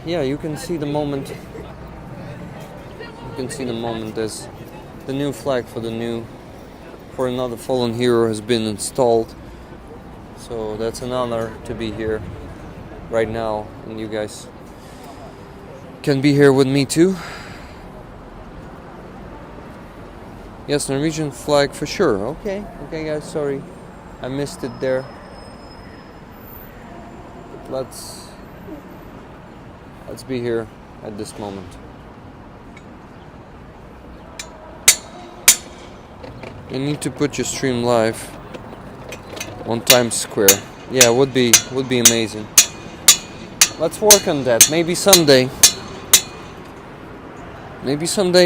Yeah, you can see the moment. You can see the moment as the new flag for another fallen hero has been installed. So that's an honor to be here right now, and you guys can be here with me too. Yes, Norwegian flag for sure. Okay, guys, sorry, I missed it there. But Let's be here at this moment. You need to put your stream live on Times Square. Yeah, would be amazing. Let's work on that. Maybe someday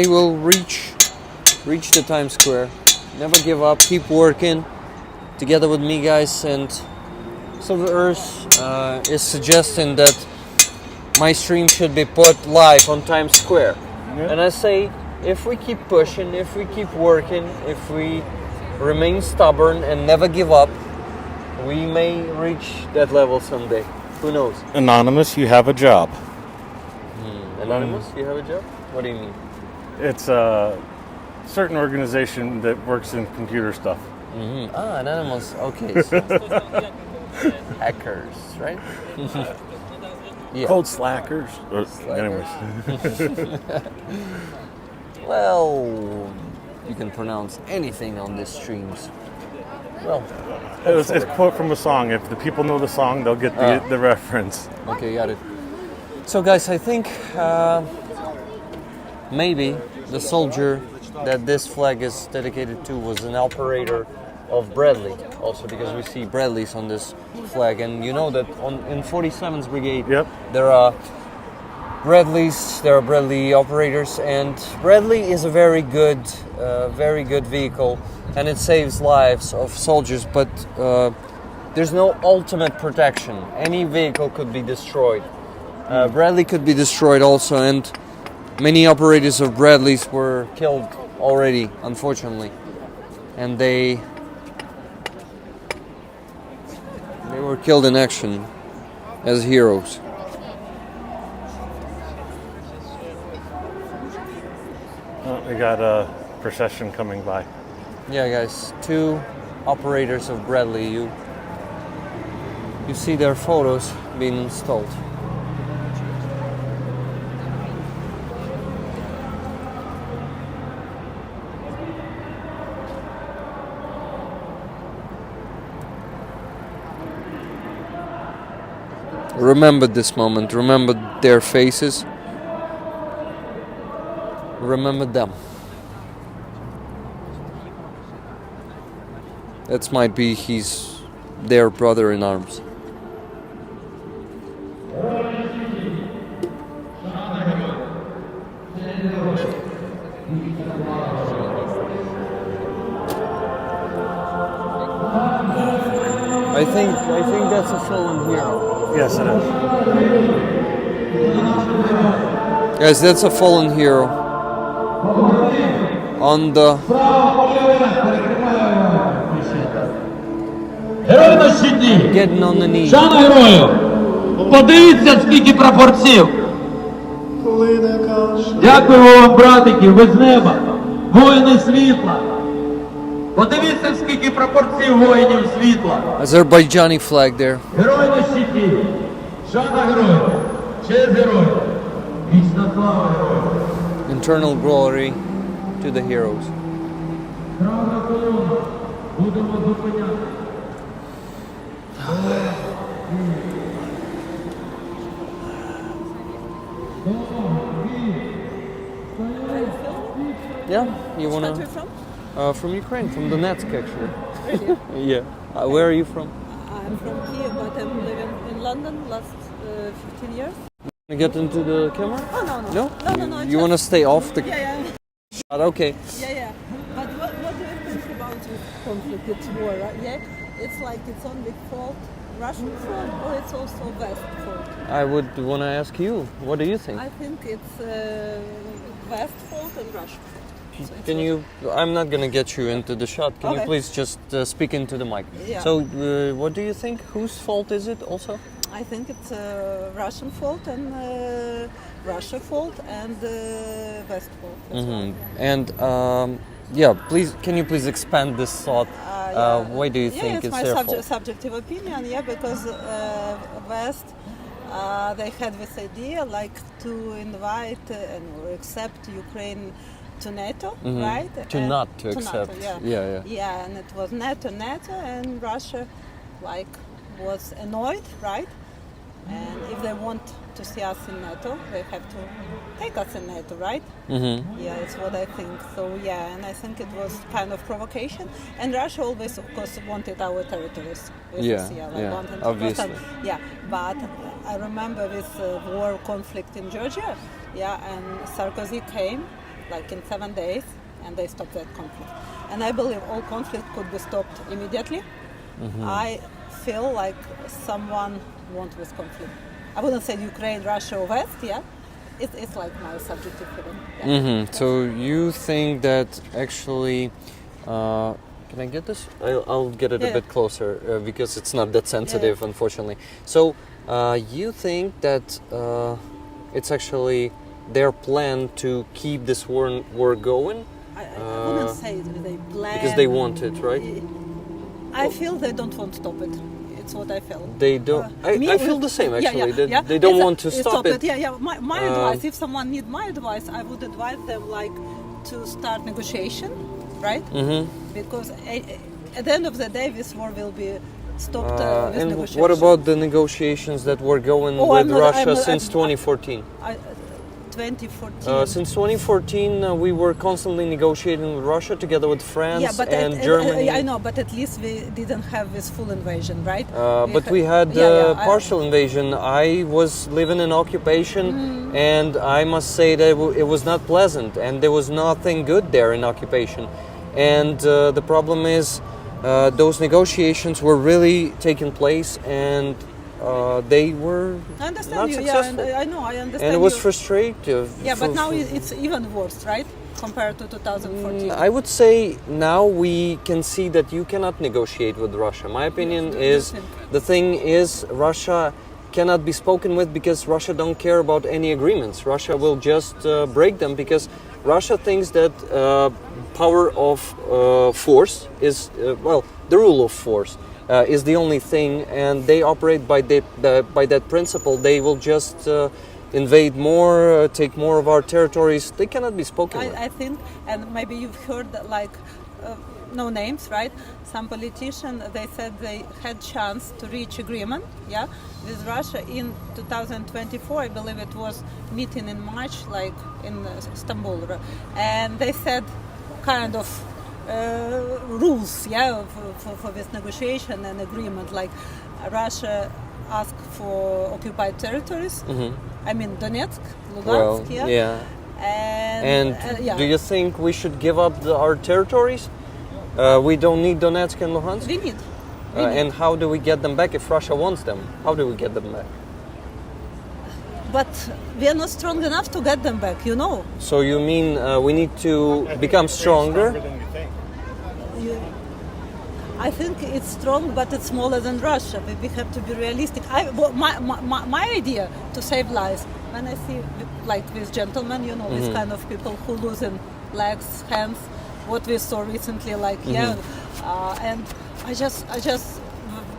we'll reach the Times Square. Never give up. Keep working together with me, guys. And Silver Earth is suggesting that my stream should be put live on Times Square. Yeah. And I say, if we keep pushing, if we keep working, if we remain stubborn and never give up, we may reach that level someday. Who knows? Anonymous, you have a job. Anonymous, you have a job? What do you mean? It's a certain organization that works in computer stuff. Anonymous. Okay. So hackers, right? Yeah. Called slackers. Anyways. Well, you can pronounce anything on these streams. Well, it's a quote from a song. If the people know the song, they'll get the reference. Okay, got it. So, guys, I think maybe the soldier that this flag is dedicated to was an operator of Bradley, also because we see Bradleys on this flag, and you know that in 47th Brigade there are Bradleys, there are Bradley operators, and Bradley is a very good vehicle, and it saves lives of soldiers, but there's no ultimate protection. Any vehicle could be destroyed. Bradley could be destroyed also, and many operators of Bradleys were killed already, unfortunately, and they were killed in action as heroes. We got a procession coming by. Yeah, guys, 2 operators of Bradley. You see their photos being installed. Remember this moment, remember their faces, remember them. That might be their brother in arms. I think that's a fallen hero. Yes, it is. Guys, that's a fallen hero. On the... Getting on the knees. Шана герою! Подивіться, скільки прапорців! Дякуємо вам, братики, ви з неба, воїни світла! Подивіться, скільки прапорців воїнів світла! Azerbaijani flag there. Герой на щиті! Шана герою! Честь герою! Вічна слава герою! Internal glory to the heroes. Правда колона! Будемо зупиняти! Yeah, you wanna? From Ukraine, from Donetsk, actually. Really? Yeah. Where are you from? I'm from Kiev, but I'm living in London last 15 years. You get into the camera? Oh no. No. You wanna stay off the? Yeah. Shot? Okay. Yeah. But what do you think about this conflict? It's war, right? Yeah. It's like it's only fault, Russian fault, or it's also West fault? I would wanna ask you. What do you think? I think it's West fault and Russian fault. Can you? I'm not gonna get you into the shot. Can you please just speak into the mic? Yeah. So, what do you think? Whose fault is it? Also? I think it's Russian fault and Russia fault and West fault. And yeah, please. Can you please expand this thought? Why do you think it's their fault? Subjective opinion. Yeah, because West. They had this idea like to invite and accept Ukraine to NATO, right? Not to accept. NATO, yeah, and it was NATO, and Russia like was annoyed, right? And if they want to see us in NATO. They have to take us in NATO, right? Mm-hmm. Yeah, it's what I think. So yeah, and I think it was kind of provocation. And Russia always, of course, wanted our territories. Obviously. Yeah, but I remember this war conflict in Georgia. Yeah, and Sarkozy came like in 7 days, and they stopped that conflict. And I believe all conflict could be stopped immediately. Mm-hmm. I feel like someone wants this conflict. I wouldn't say Ukraine, Russia, or West, yeah. It's like my subjective feeling. Yeah. Mm-hmm. So you think that actually, can I get this? I'll get it a bit closer because it's not that sensitive, unfortunately. So you think that it's actually their plan to keep this war going? I wouldn't say they plan. Because they want it, right? I feel they don't want to stop it. It's what I feel. They don't. I feel the same actually. They don't want to stop it. Yeah. My advice, if someone needs my advice, I would advise them like to start negotiation, right? Mm-hmm. Because at the end of the day, this war will be stopped. And what about the negotiations that were going with Russia since 2014? 2014. Since 2014, we were constantly negotiating with Russia together with France and Germany. I know, but at least we didn't have this full invasion, right? But we had partial invasion. I was living in occupation, and I must say that it was not pleasant, and there was nothing good there in occupation. And the problem is, those negotiations were really taking place, and they were not successful. I know, I understand. And it was frustrating. Yeah, but now it's even worse, right? Compared to 2014. I would say now we can see that you cannot negotiate with Russia. My opinion is, the thing is, Russia cannot be spoken with because Russia don't care about any agreements. Russia will just break them because Russia thinks that power of force is, the rule of force. Is the only thing, and they operate by that principle. They will just invade more, take more of our territories. They cannot be spoken with. I think, and maybe you've heard that, like, no names, right? Some politician, they said they had chance to reach agreement, yeah, with Russia in 2024. I believe it was meeting in March, like in Istanbul, and they said kind of rules, yeah, for this negotiation and agreement. Like Russia asked for occupied territories. Mm-hmm. I mean Donetsk, Lugansk, yeah. And do you think we should give up our territories? We don't need Donetsk and Luhansk? We need. And how do we get them back if Russia wants them? How do we get them back? But we are not strong enough to get them back, you know. So you mean we need to become stronger? I think it's strong, but it's smaller than Russia. We have to be realistic. My idea to save lives, when I see like these gentlemen, you know, these kind of people who losing legs, hands, what we saw recently, like and I just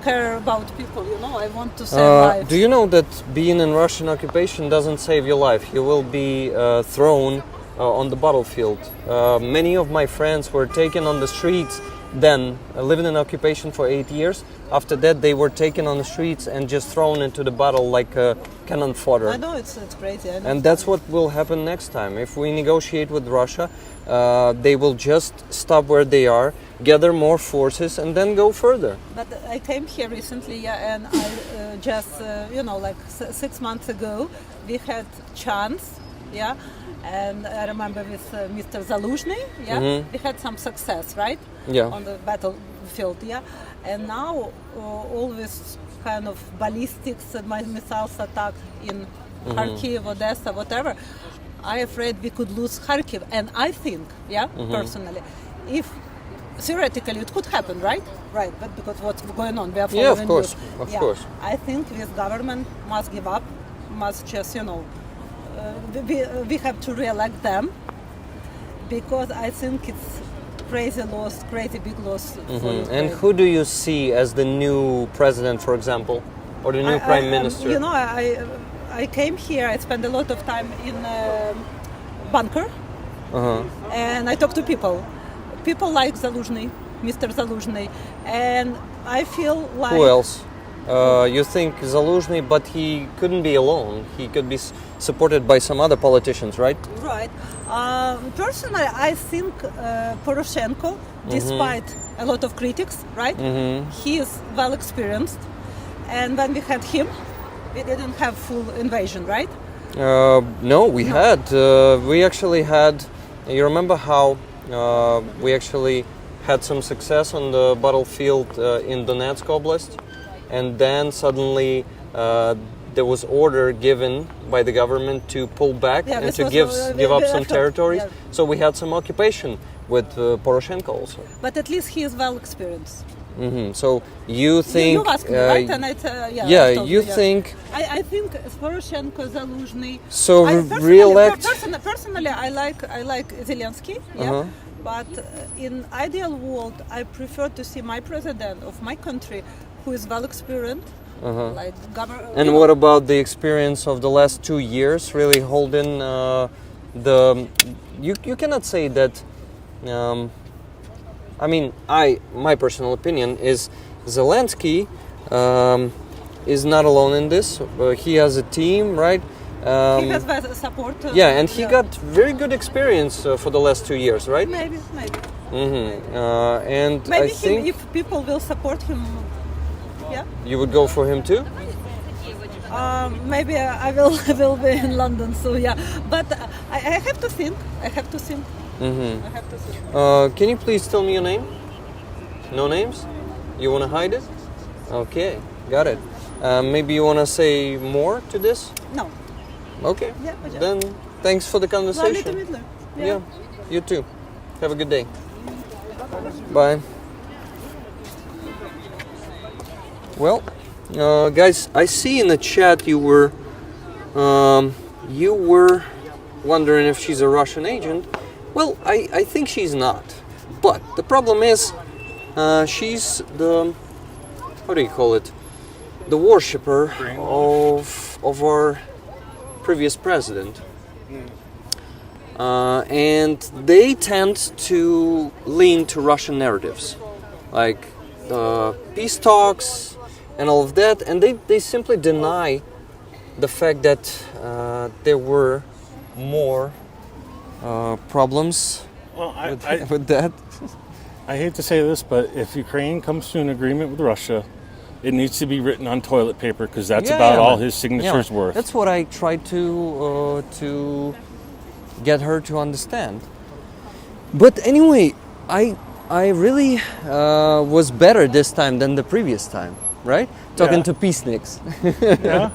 care about people, you know. I want to save lives. Do you know that being in Russian occupation doesn't save your life? You will be thrown on the battlefield. Many of my friends were taken on the streets then, living in occupation for 8 years. After that, they were taken on the streets and just thrown into the battle like cannon fodder. I know, it's crazy. And that's what will happen next time. If we negotiate with Russia, they will just stop where they are, gather more forces, and then go further. But I came here recently, and I just, like 6 months ago, we had chance, and I remember with Mr. Zaluzhny, we had some success, right? On the battlefield, and now all this kind of ballistics and missiles attack in Kharkiv, Odessa, whatever. I'm afraid we could lose Kharkiv, and I think, personally, if theoretically it could happen, right? Right, but because what's going on, we are following. Yeah, of course, of course. I think this government must give up, must just, we have to re-elect them, because I think it's crazy loss, crazy big loss. For Ukraine. And who do you see as the new president, for example, or the new prime minister? I came here. I spent a lot of time in bunker, and I talked to people. People like Zaluzhny, Mr. Zaluzhny, and I feel like. Who else? You think Zaluzhny, but he couldn't be alone. He could be supported by some other politicians, right? Right. Personally, I think Poroshenko, despite a lot of critics, right? He is well experienced, and when we had him, we didn't have full invasion, right? No, we had. We actually had. You remember how we actually had some success on the battlefield in Donetsk Oblast, and then suddenly there was order given by the government to pull back and to give up some territories. So we had some occupation with Poroshenko also. But at least he is well experienced. So you think? You asked me, right? And I think? I think Poroshenko, Zaluzhny. So re-elect. Personally, I like Zelensky. Yeah. But in ideal world, I prefer to see my president of my country, who is well experienced. Like and what about the experience of the last 2 years? Really holding the. You cannot say that. I mean, my personal opinion is Zelensky is not alone in this. He has a team, right? He has support. And he got very good experience for the last 2 years, right? Maybe. And maybe I think if people will support him, you would go for him too. Maybe I will be in London, so But I have to think. I have to think. Can you please tell me your name? No names? You want to hide it? Okay, got it. Maybe you want to say more to this? No. Okay. Then thanks for the conversation. Lovely to meet you. Yeah, you too. Have a good day. Bye. Well, guys, I see in the chat you were wondering if she's a Russian agent. Well, I think she's not. But the problem is, she's the, how do you call it? The worshipper of our previous president. And they tend to lean to Russian narratives, like peace talks and all of that, and they simply deny the fact that there were more problems with that. I hate to say this, but if Ukraine comes to an agreement with Russia, it needs to be written on toilet paper, because that's about all his signature's worth. That's what I tried to get her to understand. But anyway, I really was better this time than the previous time, right? Talking to peaceniks. Yeah.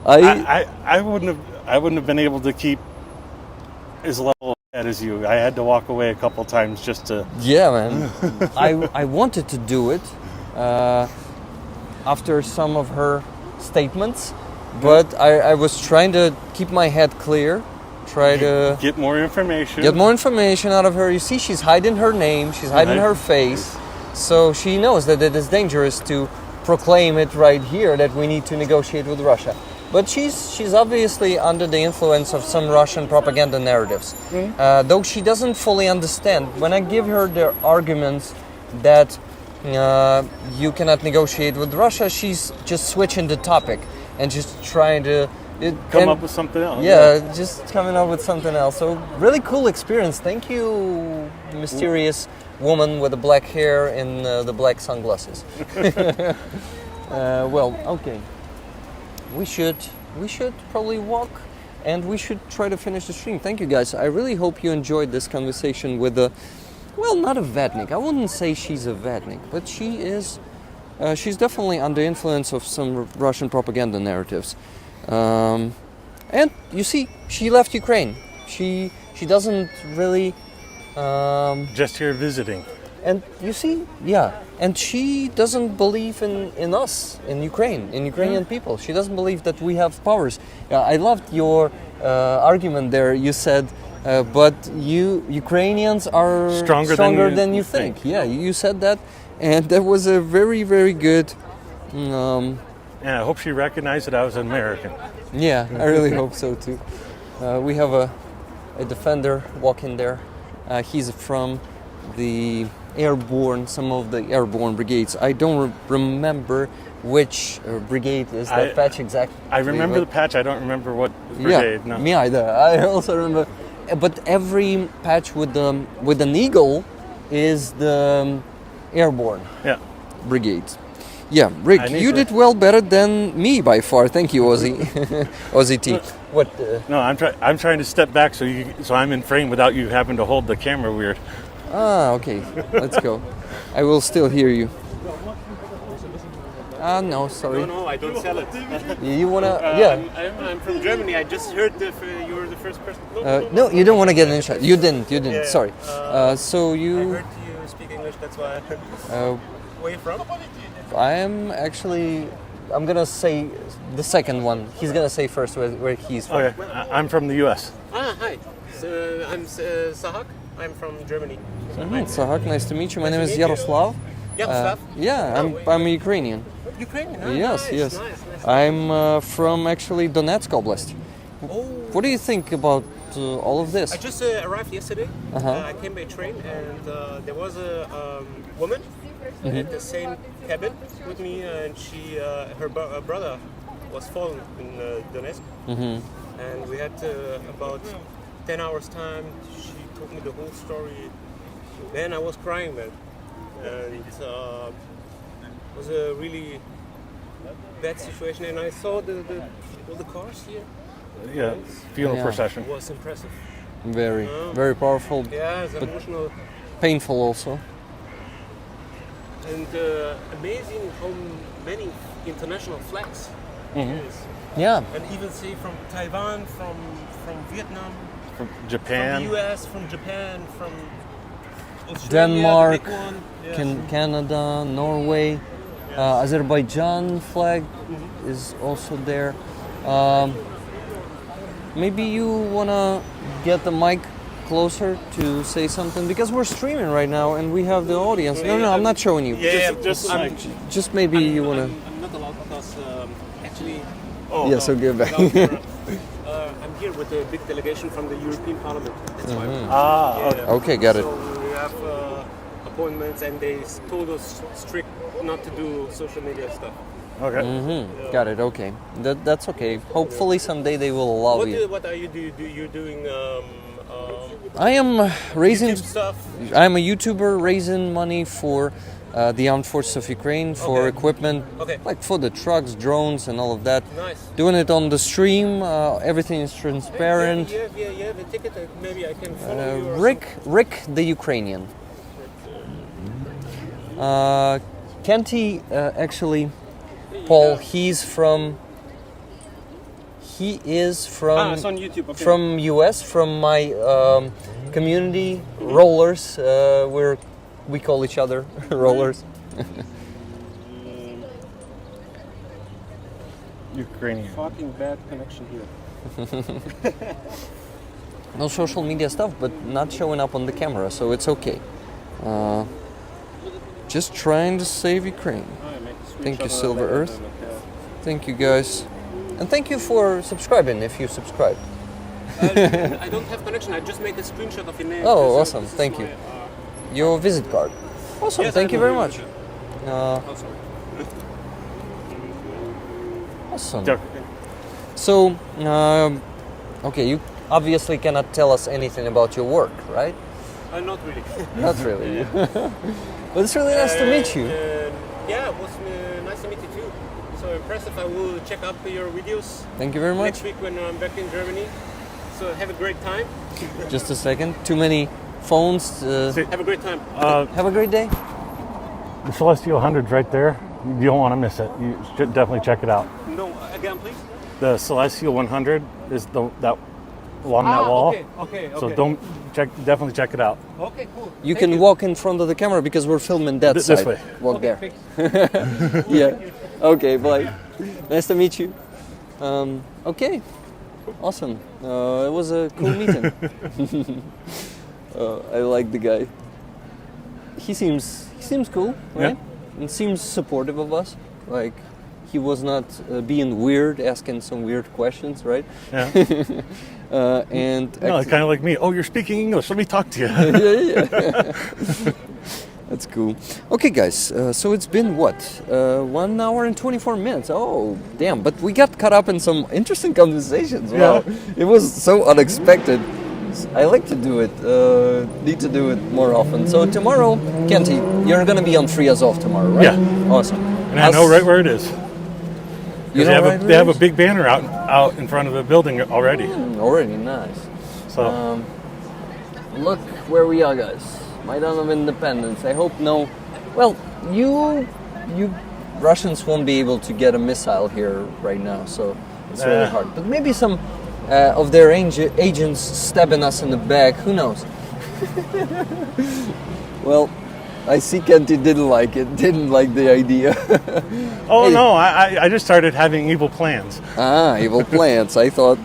I wouldn't have been able to keep as level head as you. I had to walk away a couple times just to. Yeah, man. I wanted to do it after some of her statements, but I was trying to keep my head clear. Try to get more information. Get more information out of her. You see, she's hiding her name. She's hiding her face. So she knows that it is dangerous to proclaim it right here that we need to negotiate with Russia. But she's obviously under the influence of some Russian propaganda narratives. Though she doesn't fully understand. When I give her the arguments that you cannot negotiate with Russia, she's just switching the topic and just trying to come up with something else. Yeah, just coming up with something else. So really cool experience. Thank you, mysterious woman with the black hair and the black sunglasses. Well, okay. We should probably walk, and we should try to finish the stream. Thank you, guys. I really hope you enjoyed this conversation with not a Vatnik. I wouldn't say she's a Vatnik, but she is. She's definitely under influence of some Russian propaganda narratives. And you see, she left Ukraine. She doesn't really just here visiting. And you see, and she doesn't believe in us, in Ukrainian people. She doesn't believe that we have powers. I loved your argument there. You said, but Ukrainians are stronger than you think. Yeah, you said that, and that was a very, very good. Yeah, I hope she recognized that I was an American. Yeah, I really hope so too. We have a defender walking there. He's from some of the airborne brigades. I don't remember which brigade is that patch exactly. I remember the patch. I don't remember what brigade. Yeah, no. me either. I also remember. But every patch with an eagle is the airborne brigade. Yeah, Rick, you did well, better than me by far. Thank you, Ozzy. Ozzy T. What? No, I'm trying to step back so I'm in frame without you having to hold the camera weird. Ah, okay. Let's go. I will still hear you. No, sorry. No, I don't sell it. You wanna? Yeah. I'm from Germany. I just heard you were the first person. No, you don't want to get an shot. You didn't. Yeah. Sorry. So you. I heard you speak English. That's why. Where are you from? I am actually. I'm gonna say the second one. He's gonna say first where he's from. Okay. I'm from the U.S. Hi. So, I'm Sahak. I'm from Germany. Sahak, nice to meet you. My name is Yaroslav. Yaroslav? I'm Ukrainian. Ukrainian? Yes. Nice. I'm from actually Donetsk Oblast. What do you think about all of this? I just arrived yesterday. I came by train and there was a woman at the same cabin with me, and her brother was fallen in Donetsk. And we had about 10 hours time. She told me the whole story. Then I was crying, man. And it was a really bad situation. And I saw all the cars here. Yeah, funeral procession. It was impressive. Very powerful. Yeah, it's but emotional. Painful also. And amazing how many international flags there is. Yeah. And even say from Taiwan, from Vietnam, from Japan, from the US, from Japan, from Australia, Denmark, the big one. Yes. Canada, Norway, Azerbaijan flag is also there. Maybe you wanna get the mic closer to say something, because we're streaming right now and we have the audience. No, I'm not showing you. Just maybe you wanna. I'm not allowed because actually. Yes, okay, back. I'm here with a big delegation from the European Parliament. That's why. Okay, got it. So we have appointments, and they told us strict not to do social media stuff. Okay. Got it. Okay, that's okay. Hopefully someday they will allow you. What are you doing? I am raising. YouTube stuff. I'm a YouTuber raising money for the armed forces of Ukraine for equipment, like for the trucks, drones, and all of that. Nice. Doing it on the stream. Everything is transparent. Yeah, the ticket. Maybe I can follow you. Rick the Ukrainian. Kenty actually, Paul. He is from. It's on YouTube, okay. From US, from my community rollers. We call each other rollers. Ukrainian. Fucking bad connection here. No social media stuff, but not showing up on the camera, so it's okay. Just trying to save Ukraine. Thank you, Silver Earth. Thank you, guys. And thank you for subscribing, if you subscribe. I don't have connection. I just made a screenshot of your name. Oh, awesome. Thank you. Your visit card. Awesome. Yes, thank you very much. Awesome. So, okay, you obviously cannot tell us anything about your work, right? Not really. Not really. But it's really nice to meet you. Yeah, it was nice to meet you too. So impressive. I will check out your videos. Thank you very much. Next week when I'm back in Germany. So have a great time. Just a second. Too many phones. Have a great time. Have a great day. The Celestial 100's right there. You don't want to miss it. You should definitely check it out. No, again, please. The Celestial 100 is that along that wall. Okay. So definitely check it out. Okay, cool. You can walk in front of the camera because we're filming that side. This way. Walk there. Yeah. Okay, bye. Nice to meet you. Okay. Awesome. It was a cool meeting. I like the guy. He seems cool, right? Yeah. And seems supportive of us. Like, he was not being weird, asking some weird questions, right? Yeah. And no, kind of like me. Oh, you're speaking English. Let me talk to you. Yeah. That's cool. Okay, guys. So it's been what? 1 hour and 24 minutes. Oh, damn! But we got caught up in some interesting conversations. Wow, it was so unexpected. I like to do it. Need to do it more often. So tomorrow, Kenty, you're gonna be on Free Azov tomorrow, right? Yeah. Awesome. And I know right where it is. You know they have a big banner out in front of the building already. Already nice. So look where we are, guys. Maidan of Independence. I hope no. Well, you Russians won't be able to get a missile here right now, so it's really hard. But maybe some of their agents stabbing us in the back. Who knows? Well, I see Kenty didn't like it. Didn't like the idea. Oh, hey. No, I just started having evil plans. Evil plans. I thought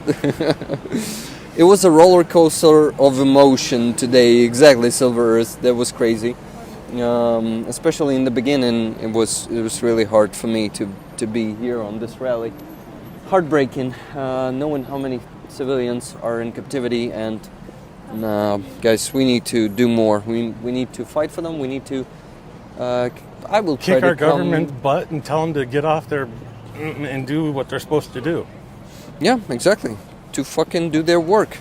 it was a roller coaster of emotion today. Exactly, Silver Earth. That was crazy. Especially in the beginning, it was really hard for me to be here on this rally. Heartbreaking, knowing how many civilians are in captivity, and guys, we need to do more. We need to fight for them. We need to. I will try kick to our government's butt and tell them to get off their and do what they're supposed to do. Yeah, exactly. To fucking do their work,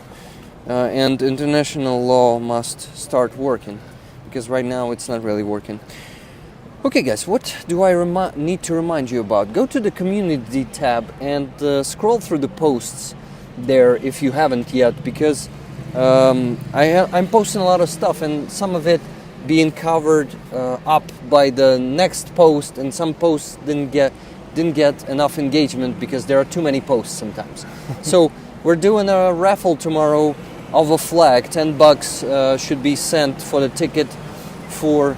and international law must start working, because right now it's not really working. Okay, guys, what do I need to remind you about? Go to the community tab and scroll through the posts there if you haven't yet, because I'm posting a lot of stuff, and some of it being covered up by the next post, and some posts didn't get enough engagement because there are too many posts sometimes. So we're doing a raffle tomorrow of a flag. $10 should be sent for the ticket for.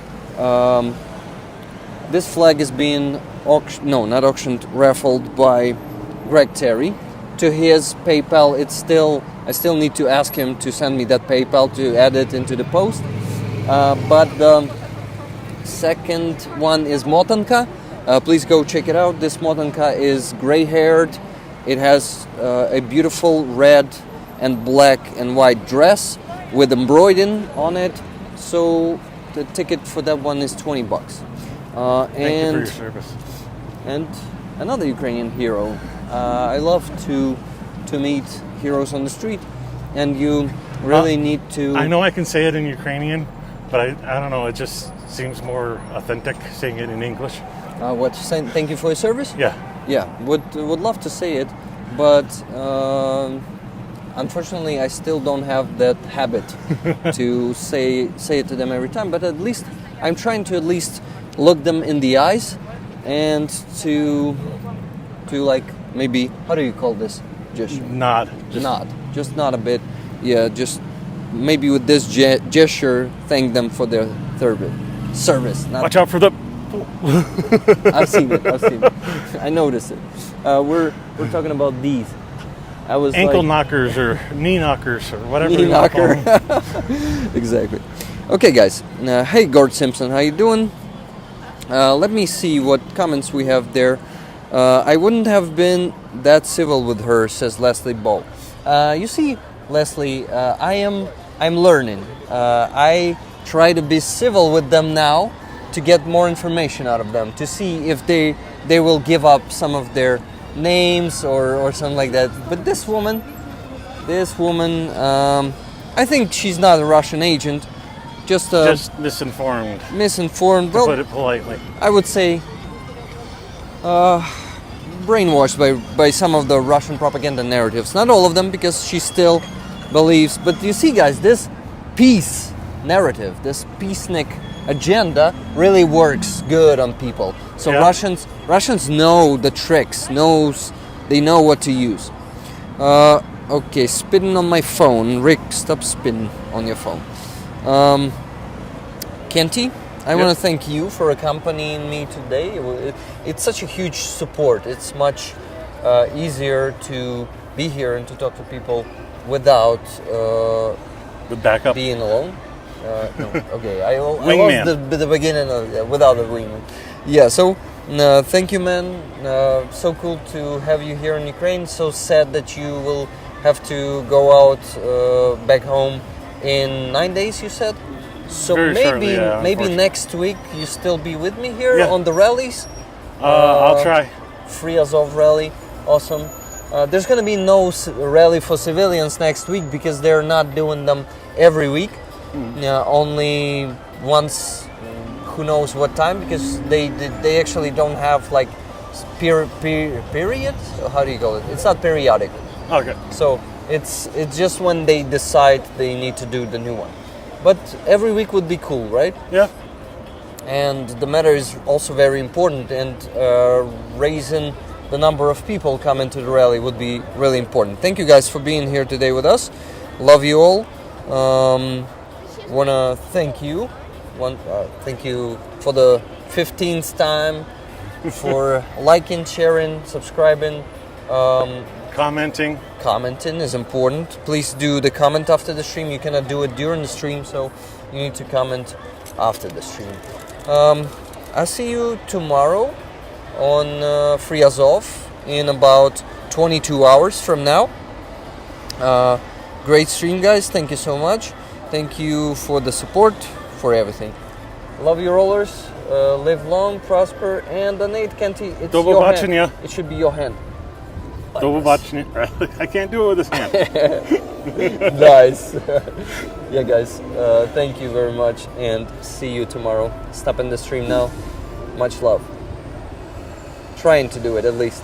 This flag is being raffled by Greg Terry to his PayPal. I still need to ask him to send me that PayPal to add it into the post. But the second one is Motanka. Please go check it out. This Motanka is gray-haired. It has a beautiful red and black and white dress with embroidering on it. So the ticket for that one is $20. Thank you for your service. And another Ukrainian hero. I love to meet heroes on the street, and you really need to. I know I can say it in Ukrainian, but I don't know. It just seems more authentic saying it in English. What? Thank you for your service. Yeah. Yeah. Would love to say it, but unfortunately, I still don't have that habit to say it to them every time. But at least I'm trying to at least look them in the eyes, and to like, maybe, how do you call this gesture? Nod. Just nod a bit. Yeah, just maybe with this gesture thank them for their service. Watch out for the. I've seen it. I noticed it. We're talking about these. I was ankle knockers or knee knockers or whatever. Knee knocker. Exactly. Okay, guys. Hey, Gord Simpson, how you doing? Let me see what comments we have there. I wouldn't have been that civil with her, says Leslie Ball. You see, Leslie, I'm learning. I try to be civil with them now to get more information out of them, to see if they will give up some of their names or something like that. But this woman, I think she's not a Russian agent. Just misinformed. Misinformed. To put it politely. I would say brainwashed by some of the Russian propaganda narratives. Not all of them, because she still believes. But you see, guys, this peace narrative, this peacenik agenda really works good on people. So yeah. Russians know the tricks. They know what to use. Okay, spitting on my phone. Rick, stop spitting on your phone. Kenty, I want to thank you for accompanying me today. It's such a huge support. It's much easier to be here and to talk to people without being alone. No, okay, I lost the beginning of without a wingman. Yeah, so thank you, man. So cool to have you here in Ukraine. So sad that you will have to go out back home in 9 days, you said? So very maybe shortly, yeah, maybe unfortunately. next week you still be with me here Yeah. on the rallies. I'll try. Free Azov rally, awesome. There's gonna be no rally for civilians next week because they're not doing them every week. Only once, who knows what time, because they actually don't have like period. How do you call it? It's not periodic. Okay. So it's just when they decide they need to do the new one. But every week would be cool, right? Yeah. And the matter is also very important, and raising the number of people coming to the rally would be really important. Thank you guys for being here today with us. Love you all. Wanna thank you. Thank you for the 15th time for liking, sharing, subscribing. Commenting. Commenting is important. Please do the comment after the stream. You cannot do it during the stream, so you need to comment after the stream. I'll see you tomorrow on Free Azov in about 22 hours from now. Great stream, guys. Thank you so much. Thank you for the support, for everything. Love you, rollers. Live long, prosper, and donate, Kenty. It's До your hand. побачення. It should be your hand. До побачення. I can't do it with this hand. Nice. Yeah, guys. Thank you very much, and see you tomorrow. Stopping the stream now. Much love. Trying to do it at least.